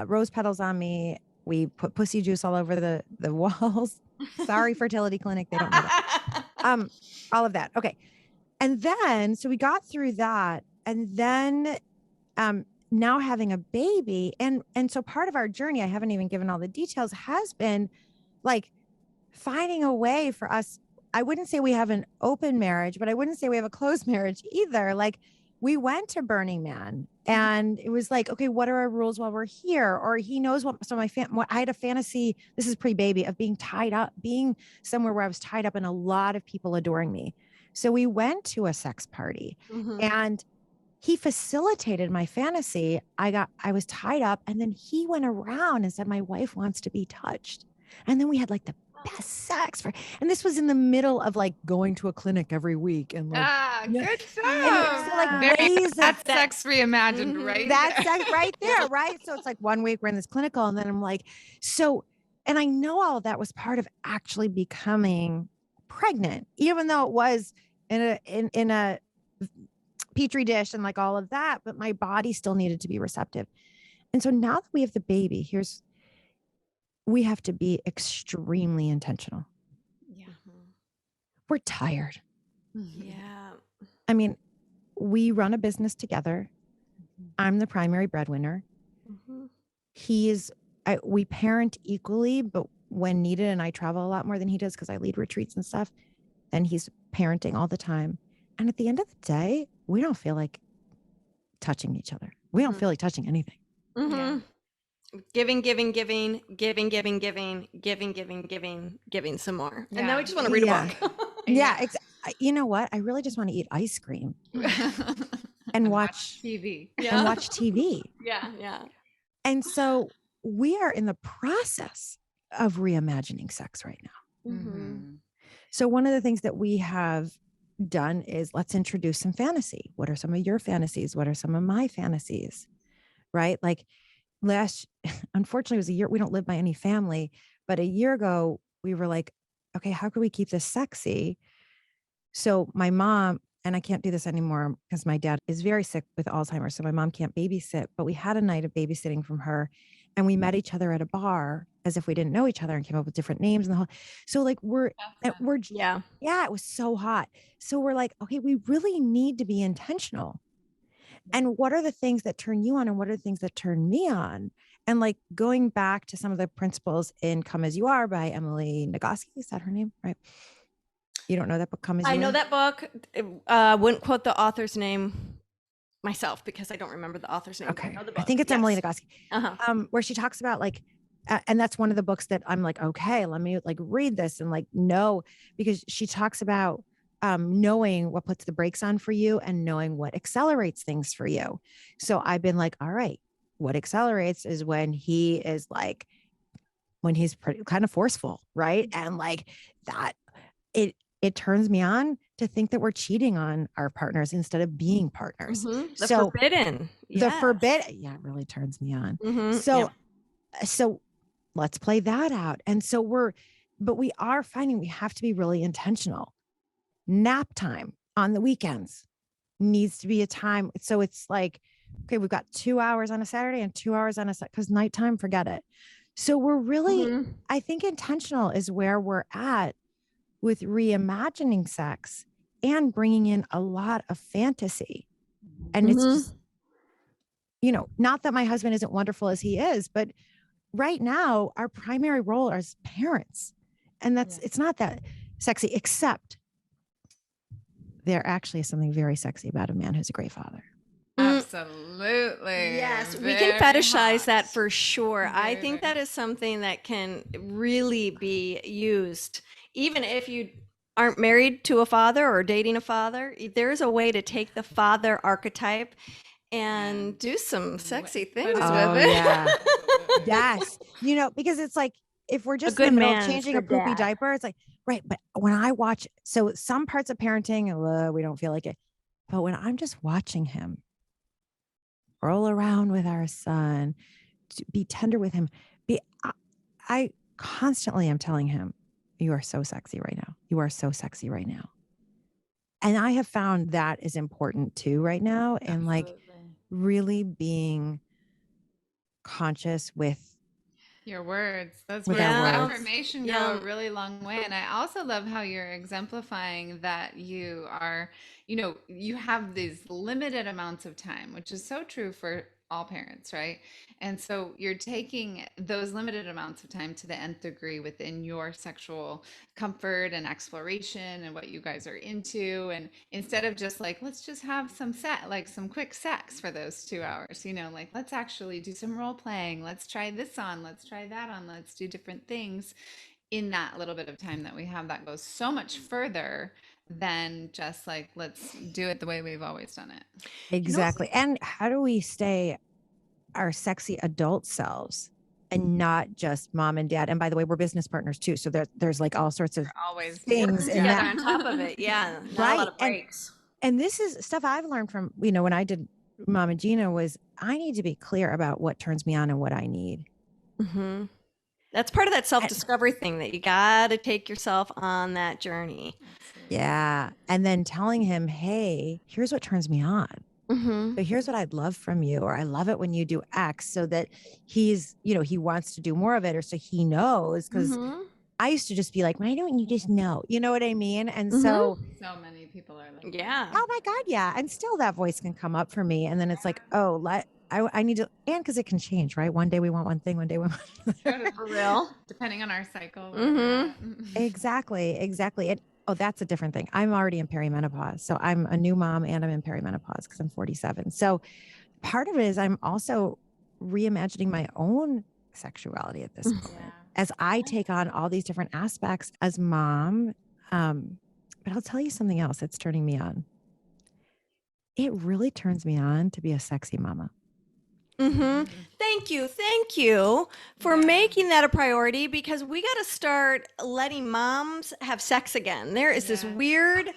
rose petals on me. We put pussy juice all over the walls. Sorry, fertility clinic. They don't know that. All of that. Okay. And then, so we got through that, and then, now having a baby. And so part of our journey, I haven't even given all the details, has been like finding a way for us. I wouldn't say we have an open marriage, but I wouldn't say we have a closed marriage either. Like, we went to Burning Man, and it was like, okay, what are our rules while we're here? Or he knows what, so I had a fantasy, this is pre-baby, of being tied up, being somewhere where I was tied up and a lot of people adoring me. So we went to a sex party, and he facilitated my fantasy. I was tied up, and then he went around and said, my wife wants to be touched. And then we had like the best sex and this was in the middle of like going to a clinic every week, and like, good so like ways that's sex reimagined, right? That's sex right there, right? So it's like 1 week we're in this clinical, and then I'm like, and I know all of that was part of actually becoming pregnant, even though it was in a petri dish and like all of that, but my body still needed to be receptive. And so now that we have the baby, we have to be extremely intentional. Yeah. We're tired. Yeah. I mean, we run a business together. I'm the primary breadwinner. We parent equally, but when needed, and I travel a lot more than he does because I lead retreats and stuff, and he's parenting all the time. And at the end of the day, we don't feel like touching each other. We don't feel like touching anything. Yeah. Giving some more. And now we just want to read a book. Yeah. You know what? I really just want to eat ice cream and watch TV. and watch TV. Yeah. And so we are in the process of reimagining sex right now. So one of the things that we have done is, let's introduce some fantasy. What are some of your fantasies? What are some of my fantasies? Right? Like, unfortunately, it was a year, we don't live by any family, but a year ago we were like, okay, how can we keep this sexy? So my mom, and I can't do this anymore because my dad is very sick with Alzheimer's, so my mom can't babysit, but we had a night of babysitting from her, and we met each other at a bar as if we didn't know each other, and came up with different names and the whole. So like it was so hot. So we're like, okay, we really need to be intentional. And what are the things that turn you on, and what are the things that turn me on? And like going back to some of the principles in Come As You Are by Emily Nagoski, is that her name? Right. You don't know that book, Come As You I Are? know that book. Wouldn't quote the author's name myself because I don't remember the author's name. But I Okay. know the I book. think it's Emily Nagoski. Uh-huh. Where she talks about like, and that's one of the books that I'm like, okay, let me like read this and like know, because she talks about knowing what puts the brakes on for you and knowing what accelerates things for you. So I've been like, all right, what accelerates is when he is like, when he's pretty kind of forceful, right? And like that, it turns me on to think that we're cheating on our partners instead of being partners. The So forbidden. the Yes. forbidden, yeah, it really turns me on. Yeah. So let's play that out. And so but we are finding we have to be really intentional. Nap time on the weekends needs to be a time. So it's like, okay, we've got 2 hours on a Saturday and 2 hours on a Saturday, because nighttime, forget it. So we're really, I think intentional is where we're at with reimagining sex and bringing in a lot of fantasy. And it's just, not that my husband isn't wonderful as he is, but right now our primary role is parents. And it's not that sexy, except there actually is something very sexy about a man who's a great father. Absolutely. Yes, we can fetishize that for sure. I think that is something that can really be used. Even if you aren't married to a father or dating a father, there's a way to take the father archetype and do some sexy things with it. Yeah. Yes. Because it's like, if we're just in the middle of changing a poopy diaper, it's like, right. But when I watch, so some parts of parenting, we don't feel like it. But when I'm just watching him roll around with our son, to be tender with him, I constantly am telling him, you are so sexy right now. You are so sexy right now. And I have found that is important too right now. And like really being conscious with your words. Those with words our of words. affirmation go a really long way. And I also love how you're exemplifying that you are, you have these limited amounts of time, which is so true for all parents, right? And so you're taking those limited amounts of time to the nth degree within your sexual comfort and exploration and what you guys are into. And instead of just like, let's just have some some quick sex for those 2 hours, like let's actually do some role playing. Let's try this on. Let's try that on. Let's do different things in that little bit of time that we have. That goes so much further than just like, let's do it the way we've always done it. Exactly. And how do we stay our sexy adult selves and not just mom and dad? And by the way, we're business partners too. So there's like all sorts of always things in that. On top of it. Yeah. Not Right. a lot of breaks. And this is stuff I've learned from, when I did Mama Gina, was I need to be clear about what turns me on and what I need. That's part of that self-discovery thing that you got to take yourself on that journey. Yeah. And then telling him, hey, here's what turns me on. So here's what I'd love from you, or I love it when you do X, so that he's, he wants to do more of it, or so he knows. Because I used to just be like, why don't you just know? You know what I mean? And so many people are like, oh my God, yeah. And still that voice can come up for me. And then it's like, oh, I need to, and because it can change, right? One day we want one thing, one day we want another. For real. Depending on our cycle. Exactly. And that's a different thing. I'm already in perimenopause. So I'm a new mom and I'm in perimenopause because I'm 47. So part of it is I'm also reimagining my own sexuality at this point as I take on all these different aspects as mom. But I'll tell you something else that's turning me on. It really turns me on to be a sexy mama. Thank you for making that a priority, because we got to start letting moms have sex again. There is this weird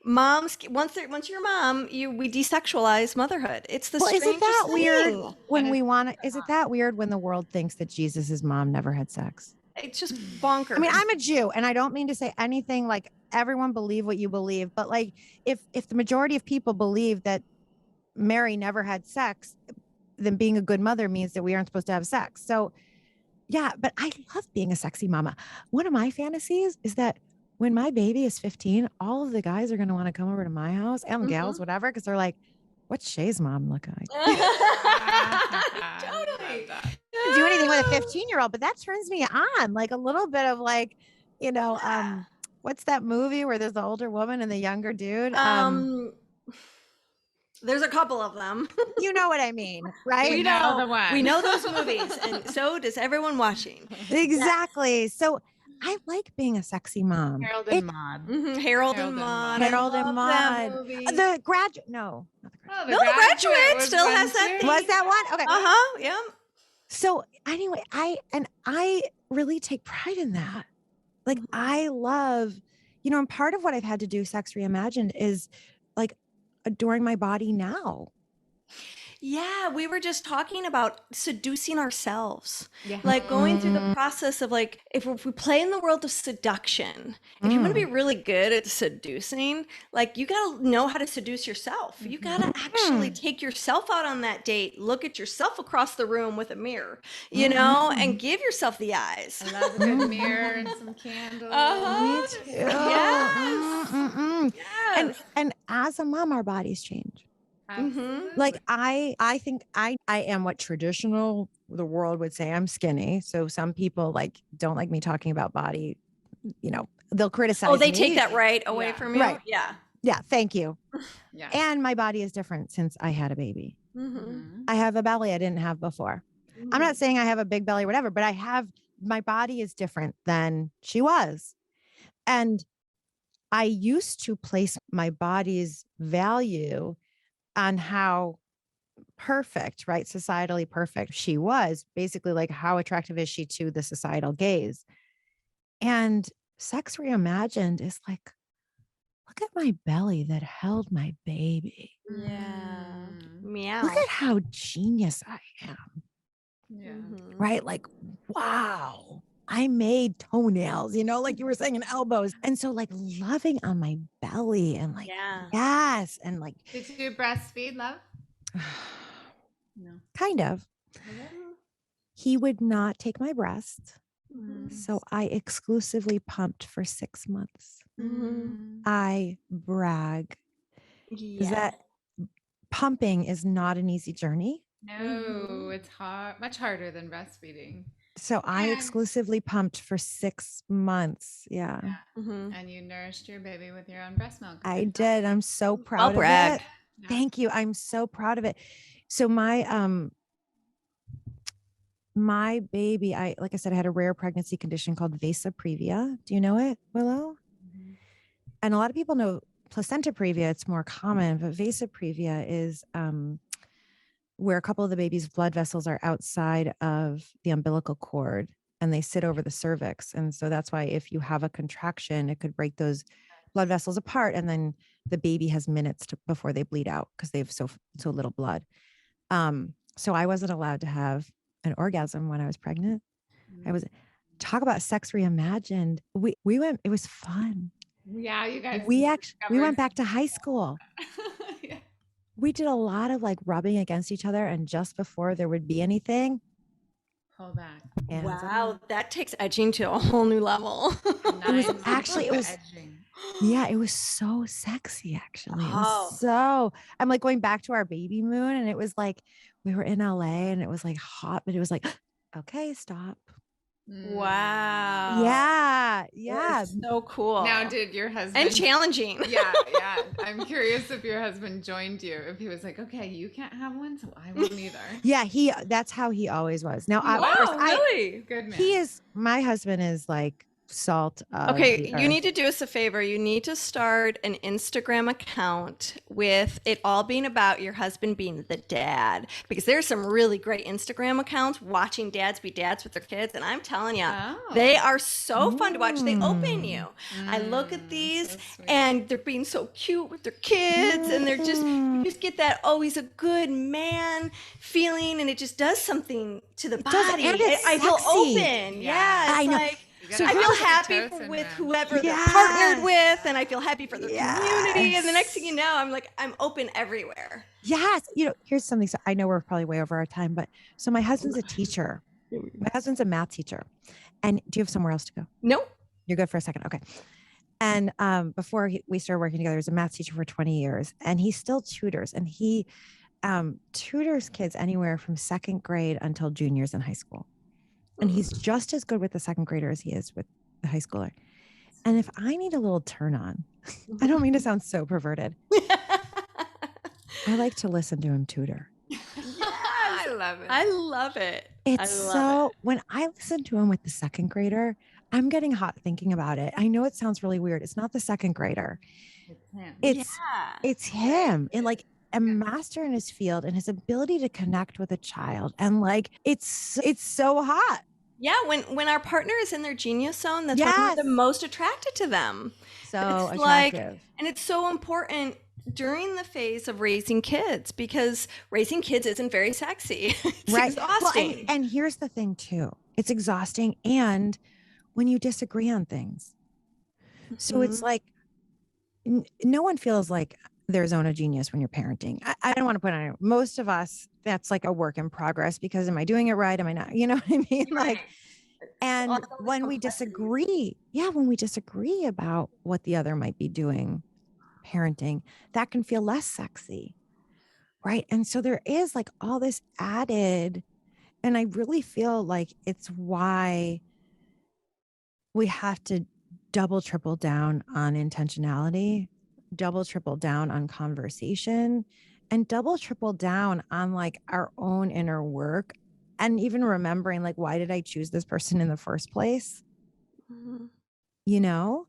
moms. Once you're a mom, we desexualize motherhood. It's the strangest isn't that thing. weird when we want to? Is it that weird when the world thinks that Jesus's mom never had sex? It's just bonkers. I mean, I'm a Jew, and I don't mean to say anything like everyone believe what you believe, but like if the majority of people believe that Mary never had sex, then being a good mother means that we aren't supposed to have sex. So yeah, but I love being a sexy mama. One of my fantasies is that when my baby is 15, all of the guys are going to want to come over to my house, and gals, whatever, because they're like, what's Shay's mom look like? Totally. to do anything with a 15-year-old, but that turns me on. Like a little bit of like, what's that movie where there's the older woman and the younger dude? There's a couple of them. You know what I mean, right? We know the one. We know those movies, and so does everyone watching. Exactly. So I like being a sexy mom. Harold and Maude. Harold and Maude. Harold I and love that Maude. movie. The graduate. No, not the graduate. Oh, No, The Graduate was still one has that too. theme. Was that one? Okay. Yeah. So anyway, I really take pride in that. Like I love, and part of what I've had to do Sex Reimagined is like adoring my body now. Yeah, we were just talking about seducing ourselves. Yeah. Like going through the process of like, if we play in the world of seduction, if you want to be really good at seducing, like you got to know how to seduce yourself. You got to actually take yourself out on that date, look at yourself across the room with a mirror, and give yourself the eyes. I love a good mirror and some candles. Uh-huh. Me too. Yes. Yes. And as a mom, our bodies change. Absolutely. Like I think I am what the world would say I'm skinny. So some people like don't like me talking about body, they'll criticize Oh, they me. take that right away from you. Right. Yeah. Yeah, thank you. Yeah. And my body is different since I had a baby. Mhm. I have a belly I didn't have before. I'm not saying I have a big belly or whatever, but my body is different than she was. And I used to place my body's value on how perfect, right? Societally perfect she was, basically like how attractive is she to the societal gaze. And Sex Reimagined is like, look at my belly that held my baby. Yeah. Mm. Meow. Look at how genius I am, Yeah. right? Like, wow, I made toenails, like you were saying, and elbows. And so like loving on my belly and like, yes. And like, Did you breastfeed, love? No. kind of. He would not take my breast. So I exclusively pumped for 6 months. I brag because that pumping is not an easy journey. No, it's hard, much harder than breastfeeding. So I exclusively pumped for 6 months. Yeah. And you nourished your baby with your own breast milk. I did. I'm so proud of brag. it. Thank you. I'm so proud of it. So my baby, like I said, I had a rare pregnancy condition called vasa previa. Do you know it, Willow? And a lot of people know placenta previa. It's more common, but vasa previa is where a couple of the baby's blood vessels are outside of the umbilical cord and they sit over the cervix. And so that's why if you have a contraction, it could break those blood vessels apart. And then the baby has minutes before they bleed out because they have so little blood. So I wasn't allowed to have an orgasm when I was pregnant. Talk about Sex Reimagined. We went, it was fun. Yeah, you guys. We went back to high school. Yeah. We did a lot of like rubbing against each other. And just before there would be anything, Pull back. Wow, that takes edging to a whole new level. Yeah, it was so sexy, actually. It was so, I'm like going back to our baby moon, and it was like, we were in LA and it was like hot, but it was like, okay, stop. Wow. Yeah. That's so cool. Now, did your husband and challenging? Yeah. I'm curious if your husband joined you. If he was like, "Okay, you can't have one, so I won't either." Yeah, that's how he always was. Now, really? Good man. My husband is like salt. Okay, you need to do us a favor. You need to start an Instagram account with it all being about your husband being the dad, because there's some really great Instagram accounts watching dads be dads with their kids, and I'm telling you, they are so fun to watch. They open you. I look at these, so and they're being so cute with their kids, and they're you just get that, oh, he's a good man feeling, and it just does something to the body. I feel open. Yeah, I know. like, I feel happy with whoever they're partnered with, and I feel happy for their community. And the next thing you know, I'm open everywhere. Yes. Here's something. So I know we're probably way over our time, but so my husband's a teacher. My husband's a math teacher. And do you have somewhere else to go? No. You're good for a second. Okay. And before we started working together, he was a math teacher for 20 years, and he still tutors. And he tutors kids anywhere from second grade until juniors in high school. And he's just as good with the second grader as he is with the high schooler. And if I need a little turn on, I don't mean to sound so perverted. I like to listen to him tutor. I love it. I love it. When I listen to him with the second grader, I'm getting hot thinking about it. I know it sounds really weird. It's not the second grader. It's him. It's him, and like a master in his field, and his ability to connect with a child, and like it's so hot. Yeah, when our partner is in their genius zone, that's when we're the most attracted to them. So it's attractive. And it's so important during the phase of raising kids, because raising kids isn't very sexy. It's exhausting. Well, and here's the thing too. It's exhausting, and when you disagree on things. So it's like no one feels like their zone of genius when you're parenting. I don't want to put on it. Most of us, that's like a work in progress, because am I doing it right? Am I not? You know what I mean? Right. Like, and when we disagree, when we disagree about what the other might be doing, parenting, that can feel less sexy. Right. And so there is like all this added, and I really feel like it's why we have to double, triple down on intentionality, double, triple down on conversation, and double, triple down on like our own inner work, and even remembering like, why did I choose this person in the first place? You know,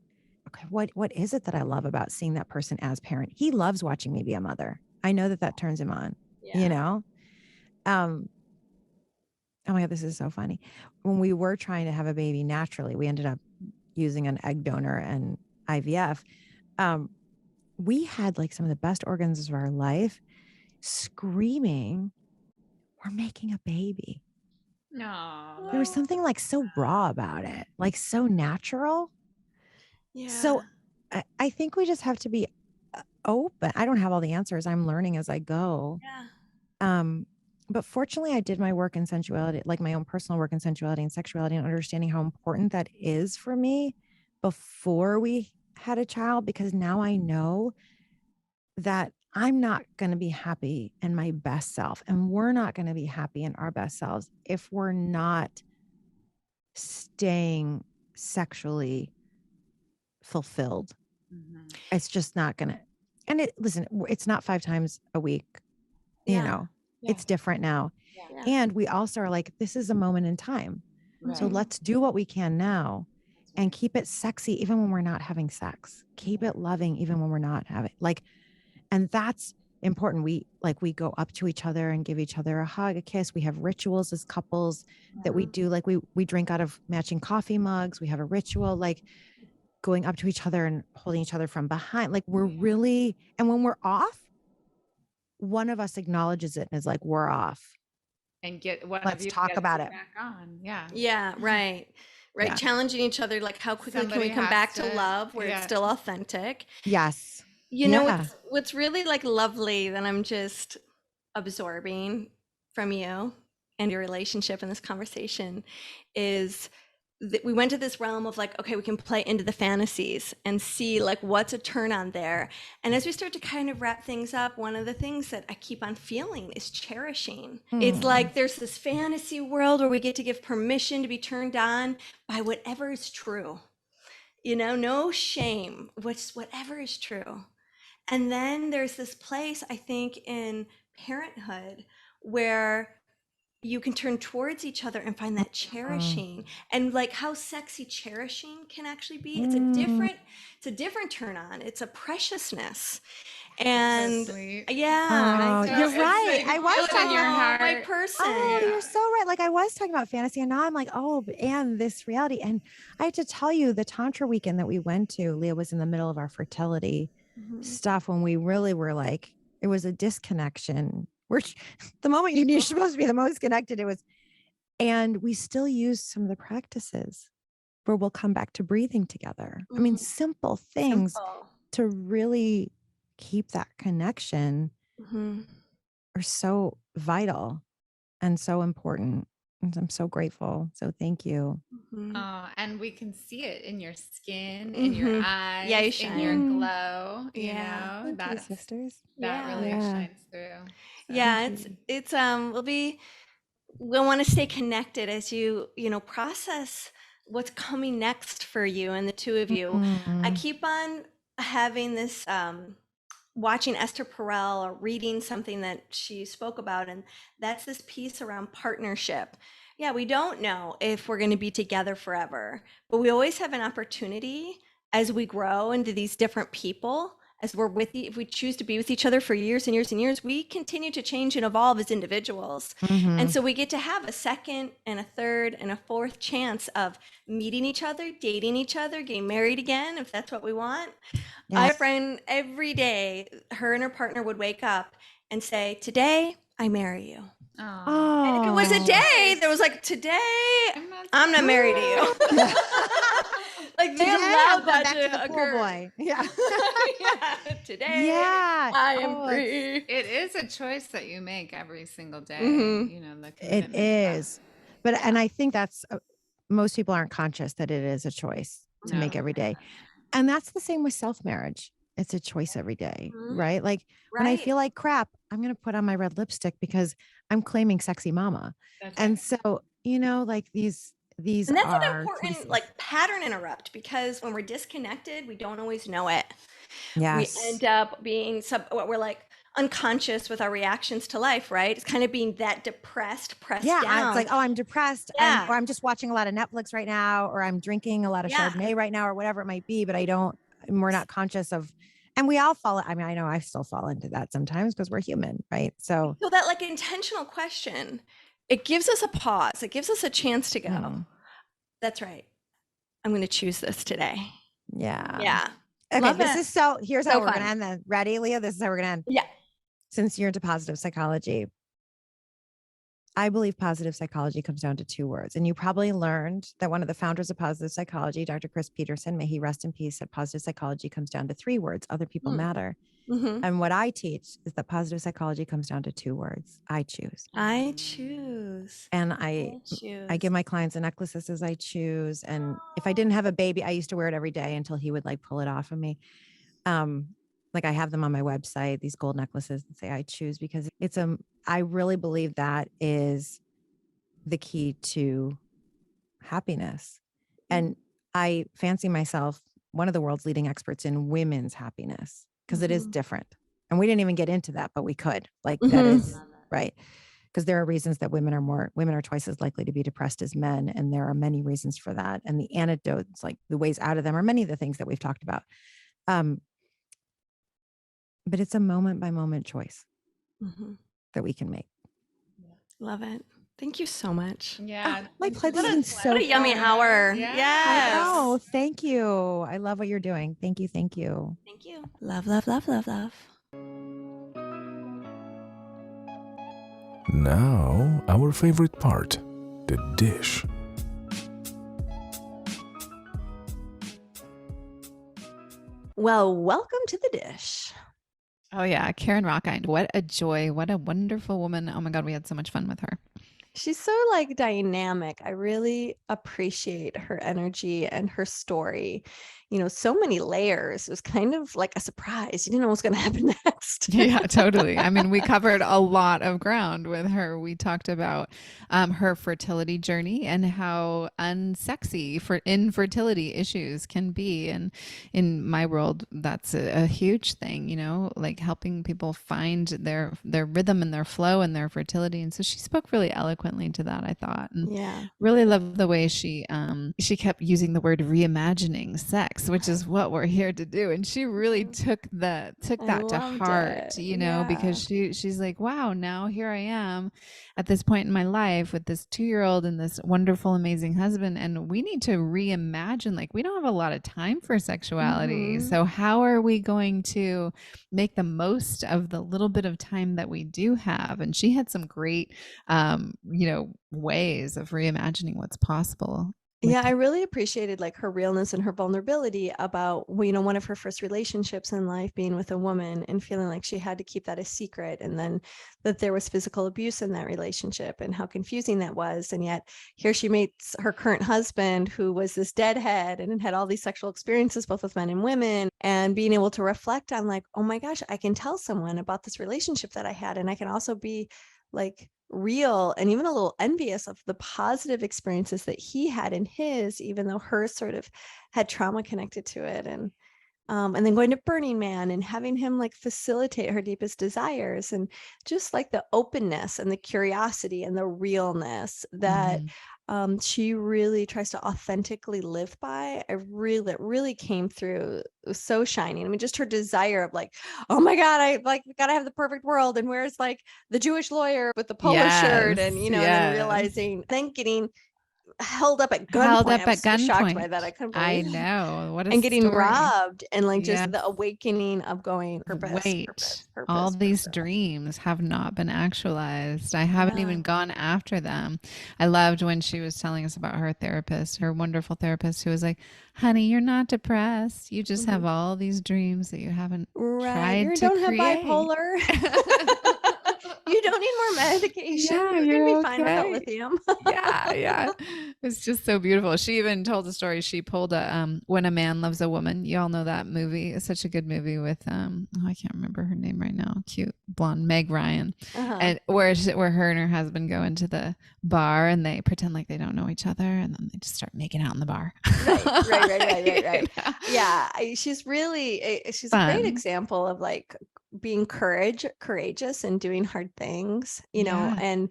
okay, what is it that I love about seeing that person as parent? He loves watching me be a mother. I know that turns him on, you know? Oh my God, this is so funny. When we were trying to have a baby naturally, we ended up using an egg donor and IVF. We had like some of the best orgasms of our life, screaming, we're making a baby. No. There was something like so raw about it, like so natural. Yeah. So I think we just have to be open. I don't have all the answers. I'm learning as I go. Yeah. But fortunately, I did my work in sensuality, like my own personal work in sensuality and sexuality, and understanding how important that is for me before we had a child, because now I know that I'm not going to be happy in my best self, and we're not going to be happy in our best selves if we're not staying sexually fulfilled. It's just not going to. And it's not 5 times a week, you know. It's different now. Yeah. And we also are like, this is a moment in time. So let's do what we can now and keep it sexy even when we're not having sex. Keep it loving even when we're not having and that's important. We go up to each other and give each other a hug, a kiss. We have rituals as couples that we do. Like we drink out of matching coffee mugs. We have a ritual, like going up to each other and holding each other from behind. Like we're really, and when we're off, one of us acknowledges it and is like, we're off. And let's talk about it back on. Yeah. Yeah. Right. Yeah. Challenging each other. Like, how quickly can we come back to love where it's still authentic? Yes. You know, what's really like lovely that I'm just absorbing from you and your relationship in this conversation is that we went to this realm of like, okay, we can play into the fantasies and see like what's a turn on there. And as we start to kind of wrap things up, one of the things that I keep on feeling is cherishing. It's like there's this fantasy world where we get to give permission to be turned on by whatever is true. You know, no shame, whatever is true. And then there's this place, I think, in parenthood where you can turn towards each other and find that cherishing, and like how sexy cherishing can actually be. It's a different turn on. It's a preciousness. And so sweet. Yeah, you're right. I was talking your about heart. my person. Oh, you're so right. Like I was talking about fantasy, and now I'm like, oh, and this reality. And I have to tell you, the Tantra weekend that we went to, Leah was in the middle of our fertility stuff when we really were like, it was a disconnection. The moment you're supposed to be the most connected, and we still use some of the practices where we'll come back to breathing together. I mean, simple things to really keep that connection are so vital and so important. And I'm so grateful. So thank you. Mhm. And we can see it in your skin, in your Mhm. Yeah, you eyes, in your shine. glow, Yeah. Thank you, sisters. that really Yeah. Yeah. shines through. So Yeah, Thank you. it's we'll want to stay connected as you process what's coming next for you and the two of you. I Mm. keep on having this watching Esther Perel or reading something that she spoke about, and that's this piece around partnership. Yeah, we don't know if we're going to be together forever, but we always have an opportunity as we grow into these different people. As we're if we choose to be with each other for years and years and years, we continue to change and evolve as individuals. And Mhm. so we get to have a second and a third and a fourth chance of meeting each other, dating each other, getting married again, if that's what we want. I have a Yes. friend every day, her and her partner would wake up and say, "Today, I marry you." oh, And if it was a Oh. day that was like, "Today, I'm not I'm not married to you." Yeah. Like they Today allowed I'm going that back to the to pool occur. boy. Yeah. Yeah, today Yeah. I am Oh, free. it is a choice that you make every single day, Mhm. the it commitment to that. is. But Yeah. and I think that's most people aren't conscious that it is a choice to No. make every day. And that's the same with self-marriage. It's a choice every day, Mhm. right? Like when I Right. feel like crap, I'm going to put on my red lipstick because I'm claiming sexy mama. That's And right. so, like these And that's an are important choices. like pattern interrupt because when we're disconnected, we don't always know it. We Yes. end up being what we're like unconscious with our reactions to life, right? It's kind of being that depressed, pressed Yeah, it's down. like, oh, I'm depressed. Yeah. Or I'm just watching a lot of Netflix right now, or I'm drinking a lot of Yeah. Chardonnay right now, or whatever it might be. But we're not conscious of, and we all fall. I mean, I know I still fall into that sometimes because we're human, right? So, So that like intentional question, it gives us a pause. It gives us a chance to go, mm, that's right. I'm going to choose this today. yeah. Yeah. Okay, Love it. here's how So we're going to fun. end then. Ready, Leah? This is how we're going to end. Yeah. Since you're into positive psychology, I believe positive psychology comes down to two words. And you probably learned that one of the founders of positive psychology, Dr. Chris Peterson, may he rest in peace, said positive psychology comes down to three words: other people matter. Mm-hmm. And what I teach is that positive psychology comes down to two words: I choose. I choose. And I choose. give my clients a necklace that says I choose. And if I didn't have a baby, I used to wear it every day until he would like pull it off of me. Like I have them on my website, these gold necklaces that say I choose, because I really believe that is the key to happiness. And I fancy myself one of the world's leading experts in women's happiness because it is different. And we didn't even get into that, but we could. Like that is right. Because there are reasons that women are twice as likely to be depressed as men. And there are many reasons for that. And the antidotes, like the ways out of them, are many of the things that we've talked about. But it's a moment by moment choice that we can make. Love it. Thank you so much. Yeah. My pleasure. This has been so What a yummy fun. hour. Yeah. Yes. Oh, thank you. I love what you're doing. Thank you. Thank you. Thank you. Love, love, love, love, love. Now, our favorite part, the dish. Well, welcome to the dish. Oh yeah, Carin Rockind. What a joy. What a wonderful woman. Oh my God, we had so much fun with her. She's so like dynamic. I really appreciate her energy and her story. So many layers. It was kind of like a surprise. You didn't know what was going to happen next. Yeah, totally. I mean, we covered a lot of ground with her. We talked about her fertility journey and how unsexy for infertility issues can be. And in my world, that's a huge thing, like helping people find their rhythm and their flow and their fertility. And so she spoke really eloquently to that, I thought. And Yeah. really loved the way she kept using the word reimagining sex, which is what we're here to do. And she really took that to loved heart, it. because she's like, wow, now here I am at this point in my life with this 2-year-old and this wonderful, amazing husband. And we need to reimagine, like, we don't have a lot of time for sexuality. So how are we going to make the most of the little bit of time that we do have? And she had some great, ways of reimagining what's possible. Yeah, I really appreciated like her realness and her vulnerability about, well, one of her first relationships in life being with a woman and feeling like she had to keep that a secret. And then that there was physical abuse in that relationship and how confusing that was. And yet here she meets her current husband, who was this deadhead and had all these sexual experiences, both with men and women, and being able to reflect on like, oh my gosh, I can tell someone about this relationship that I had. And I can also be like real and even a little envious of the positive experiences that he had in his, even though hers sort of had trauma connected to it. And then going to Burning Man and having him like facilitate her deepest desires, and just like the openness and the curiosity and the realness that she really tries to authentically live by. It really came through. It was so shining. I mean, just her desire of like, oh my God, I like gotta have the perfect world. And where's like the Jewish lawyer with the polo shirt, and and then realizing, then getting held up at gunpoint. I was so shocked by that. I couldn't believe I it. know. What a And getting story. robbed, and like just Yes. the awakening of going Wait, all these dreams have not been actualized. I haven't even gone after them. I loved when she was telling us about her therapist, her wonderful therapist, who was like, honey, you're not depressed. You just have all these dreams that you haven't tried to don't create. have bipolar. You don't need more medication. Yeah, you're gonna be okay. fine without lithium. Yeah. It's just so beautiful. She even told a story. She pulled a When a Man Loves a Woman. You all know that movie. It's such a good movie with I can't remember her name right now. Cute blonde Meg Ryan. And where her and her husband go into the bar and they pretend like they don't know each other, and then they just start making out in the bar. Right. Yeah, she's really she's a great example of like being courageous and doing hard things, know,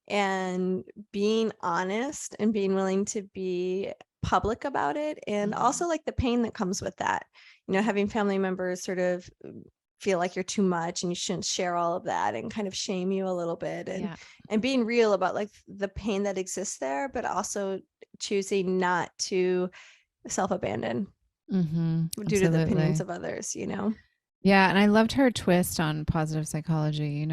and being honest and being willing to be public about it. And also like the pain that comes with that, having family members sort of feel like you're too much and you shouldn't share all of that, and kind of shame you a little bit, and being real about like the pain that exists there, but also choosing not to self-abandon due to the opinions of others, Yeah, and I loved her twist on positive psychology.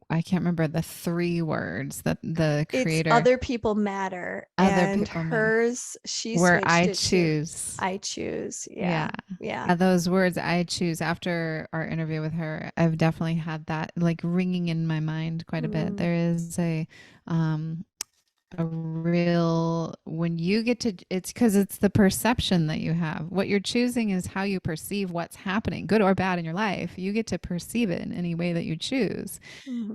I can't remember the 3 words that the creator. It's other people matter. And hers, she where switched I it choose. I choose. Yeah. Those words, I choose. After our interview with her, I've definitely had that like ringing in my mind quite a bit. There is a real, when you get to, it's because it's the perception that you have. What you're choosing is how you perceive what's happening, good or bad in your life. You get to perceive it in any way that you choose.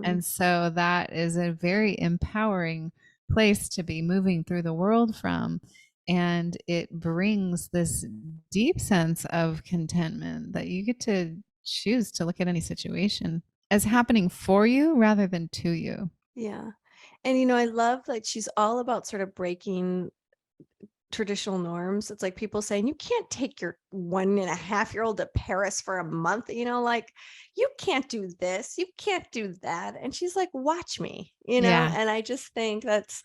And so that is a very empowering place to be moving through the world from. And it brings this deep sense of contentment that you get to choose to look at any situation as happening for you rather than to you. Yeah. And, I love like she's all about sort of breaking traditional norms. It's like people saying, you can't take your 1.5-year-old to Paris for a month, like you can't do this, you can't do that. And she's like, watch me, and I just think that's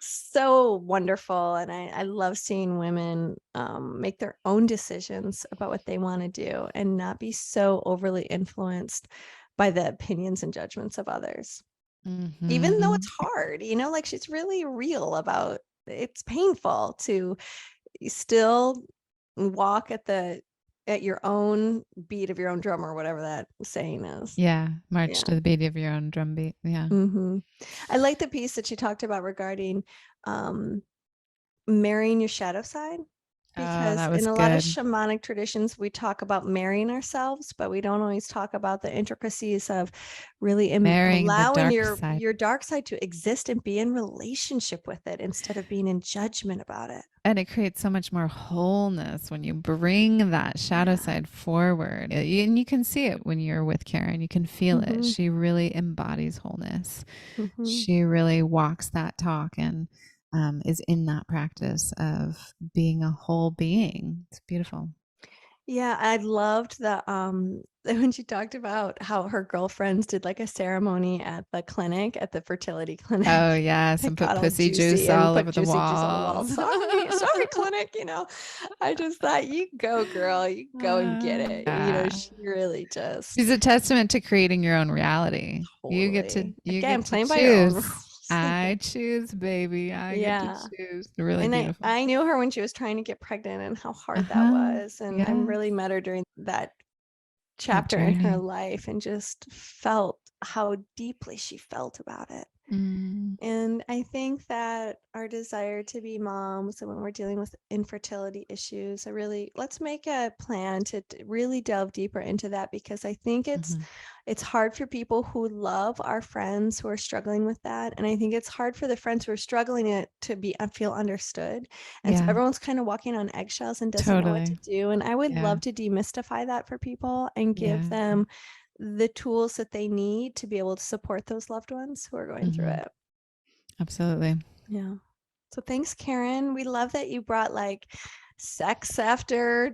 so wonderful. And I love seeing women make their own decisions about what they want to do and not be so overly influenced by the opinions and judgments of others. Even though it's hard, like she's really real about it's painful to still walk at your own beat of your own drum, or whatever that saying is. March to the beat of your own drum beat. I like the piece that she talked about regarding marrying your shadow side. Because in a lot of shamanic traditions, we talk about marrying ourselves, but we don't always talk about the intricacies of really allowing your dark side to exist and be in relationship with it instead of being in judgment about it. And it creates so much more wholeness when you bring that shadow side forward. And you can see it when you're with Carin. You can feel it. She really embodies wholeness. She really walks that talk and is in that practice of being a whole being. It's beautiful. Yeah, I loved that when she talked about how her girlfriends did like a ceremony at the clinic, at the fertility clinic. Oh yes, and put pussy juice all over the walls. Sorry, clinic. I just thought, you go, girl, you go and get it. She really just. She's a testament to creating your own reality. Totally. You get to playing choose. by your own rules. I choose, baby. I get Yeah. to choose. Really And beautiful. I knew her when she was trying to get pregnant and how hard that Uh-huh. was. And I Yes. really met her during that That chapter in her journey. life and just felt how deeply she felt about it. Mm. And I think that our desire to be moms, and when we're dealing with infertility issues, let's make a plan to really delve deeper into that, because I think Mhm. it's hard for people who love our friends who are struggling with that, and I think it's hard for the friends who are struggling to feel understood, and so Yeah, everyone's kind of walking on eggshells and doesn't know what to totally. do. And I would Yeah. love to demystify that for people and give Yeah. them the tools that they need to be able to support those loved ones who are going through Mhm. it. Absolutely. Yeah. So thanks, Carin. We love that you brought like sex after,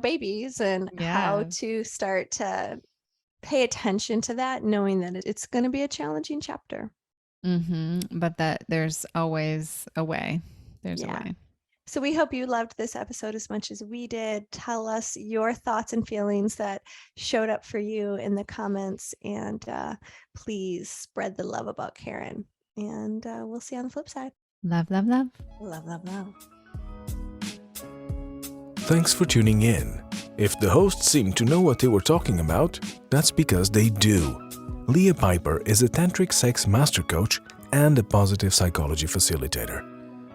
babies, and how Yeah. to start to pay attention to that, knowing that it's going to be a challenging chapter. But that there's always a way. There's a Yeah. way. So we hope you loved this episode as much as we did. Tell us your thoughts and feelings that showed up for you in the comments, and please spread the love about Carin. And we'll see you on the flip side. Love, love, love. Love, love, love. Thanks for tuning in. If the hosts seem to know what they were talking about, that's because they do. Leah Piper is a tantric sex master coach and a positive psychology facilitator.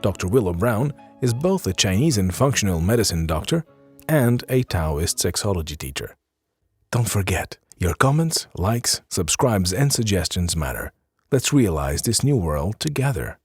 Dr. Willow Brown is both a Chinese and functional medicine doctor and a Taoist sexology teacher. Don't forget, your comments, likes, subscribes, and suggestions matter. Let's realize this new world together.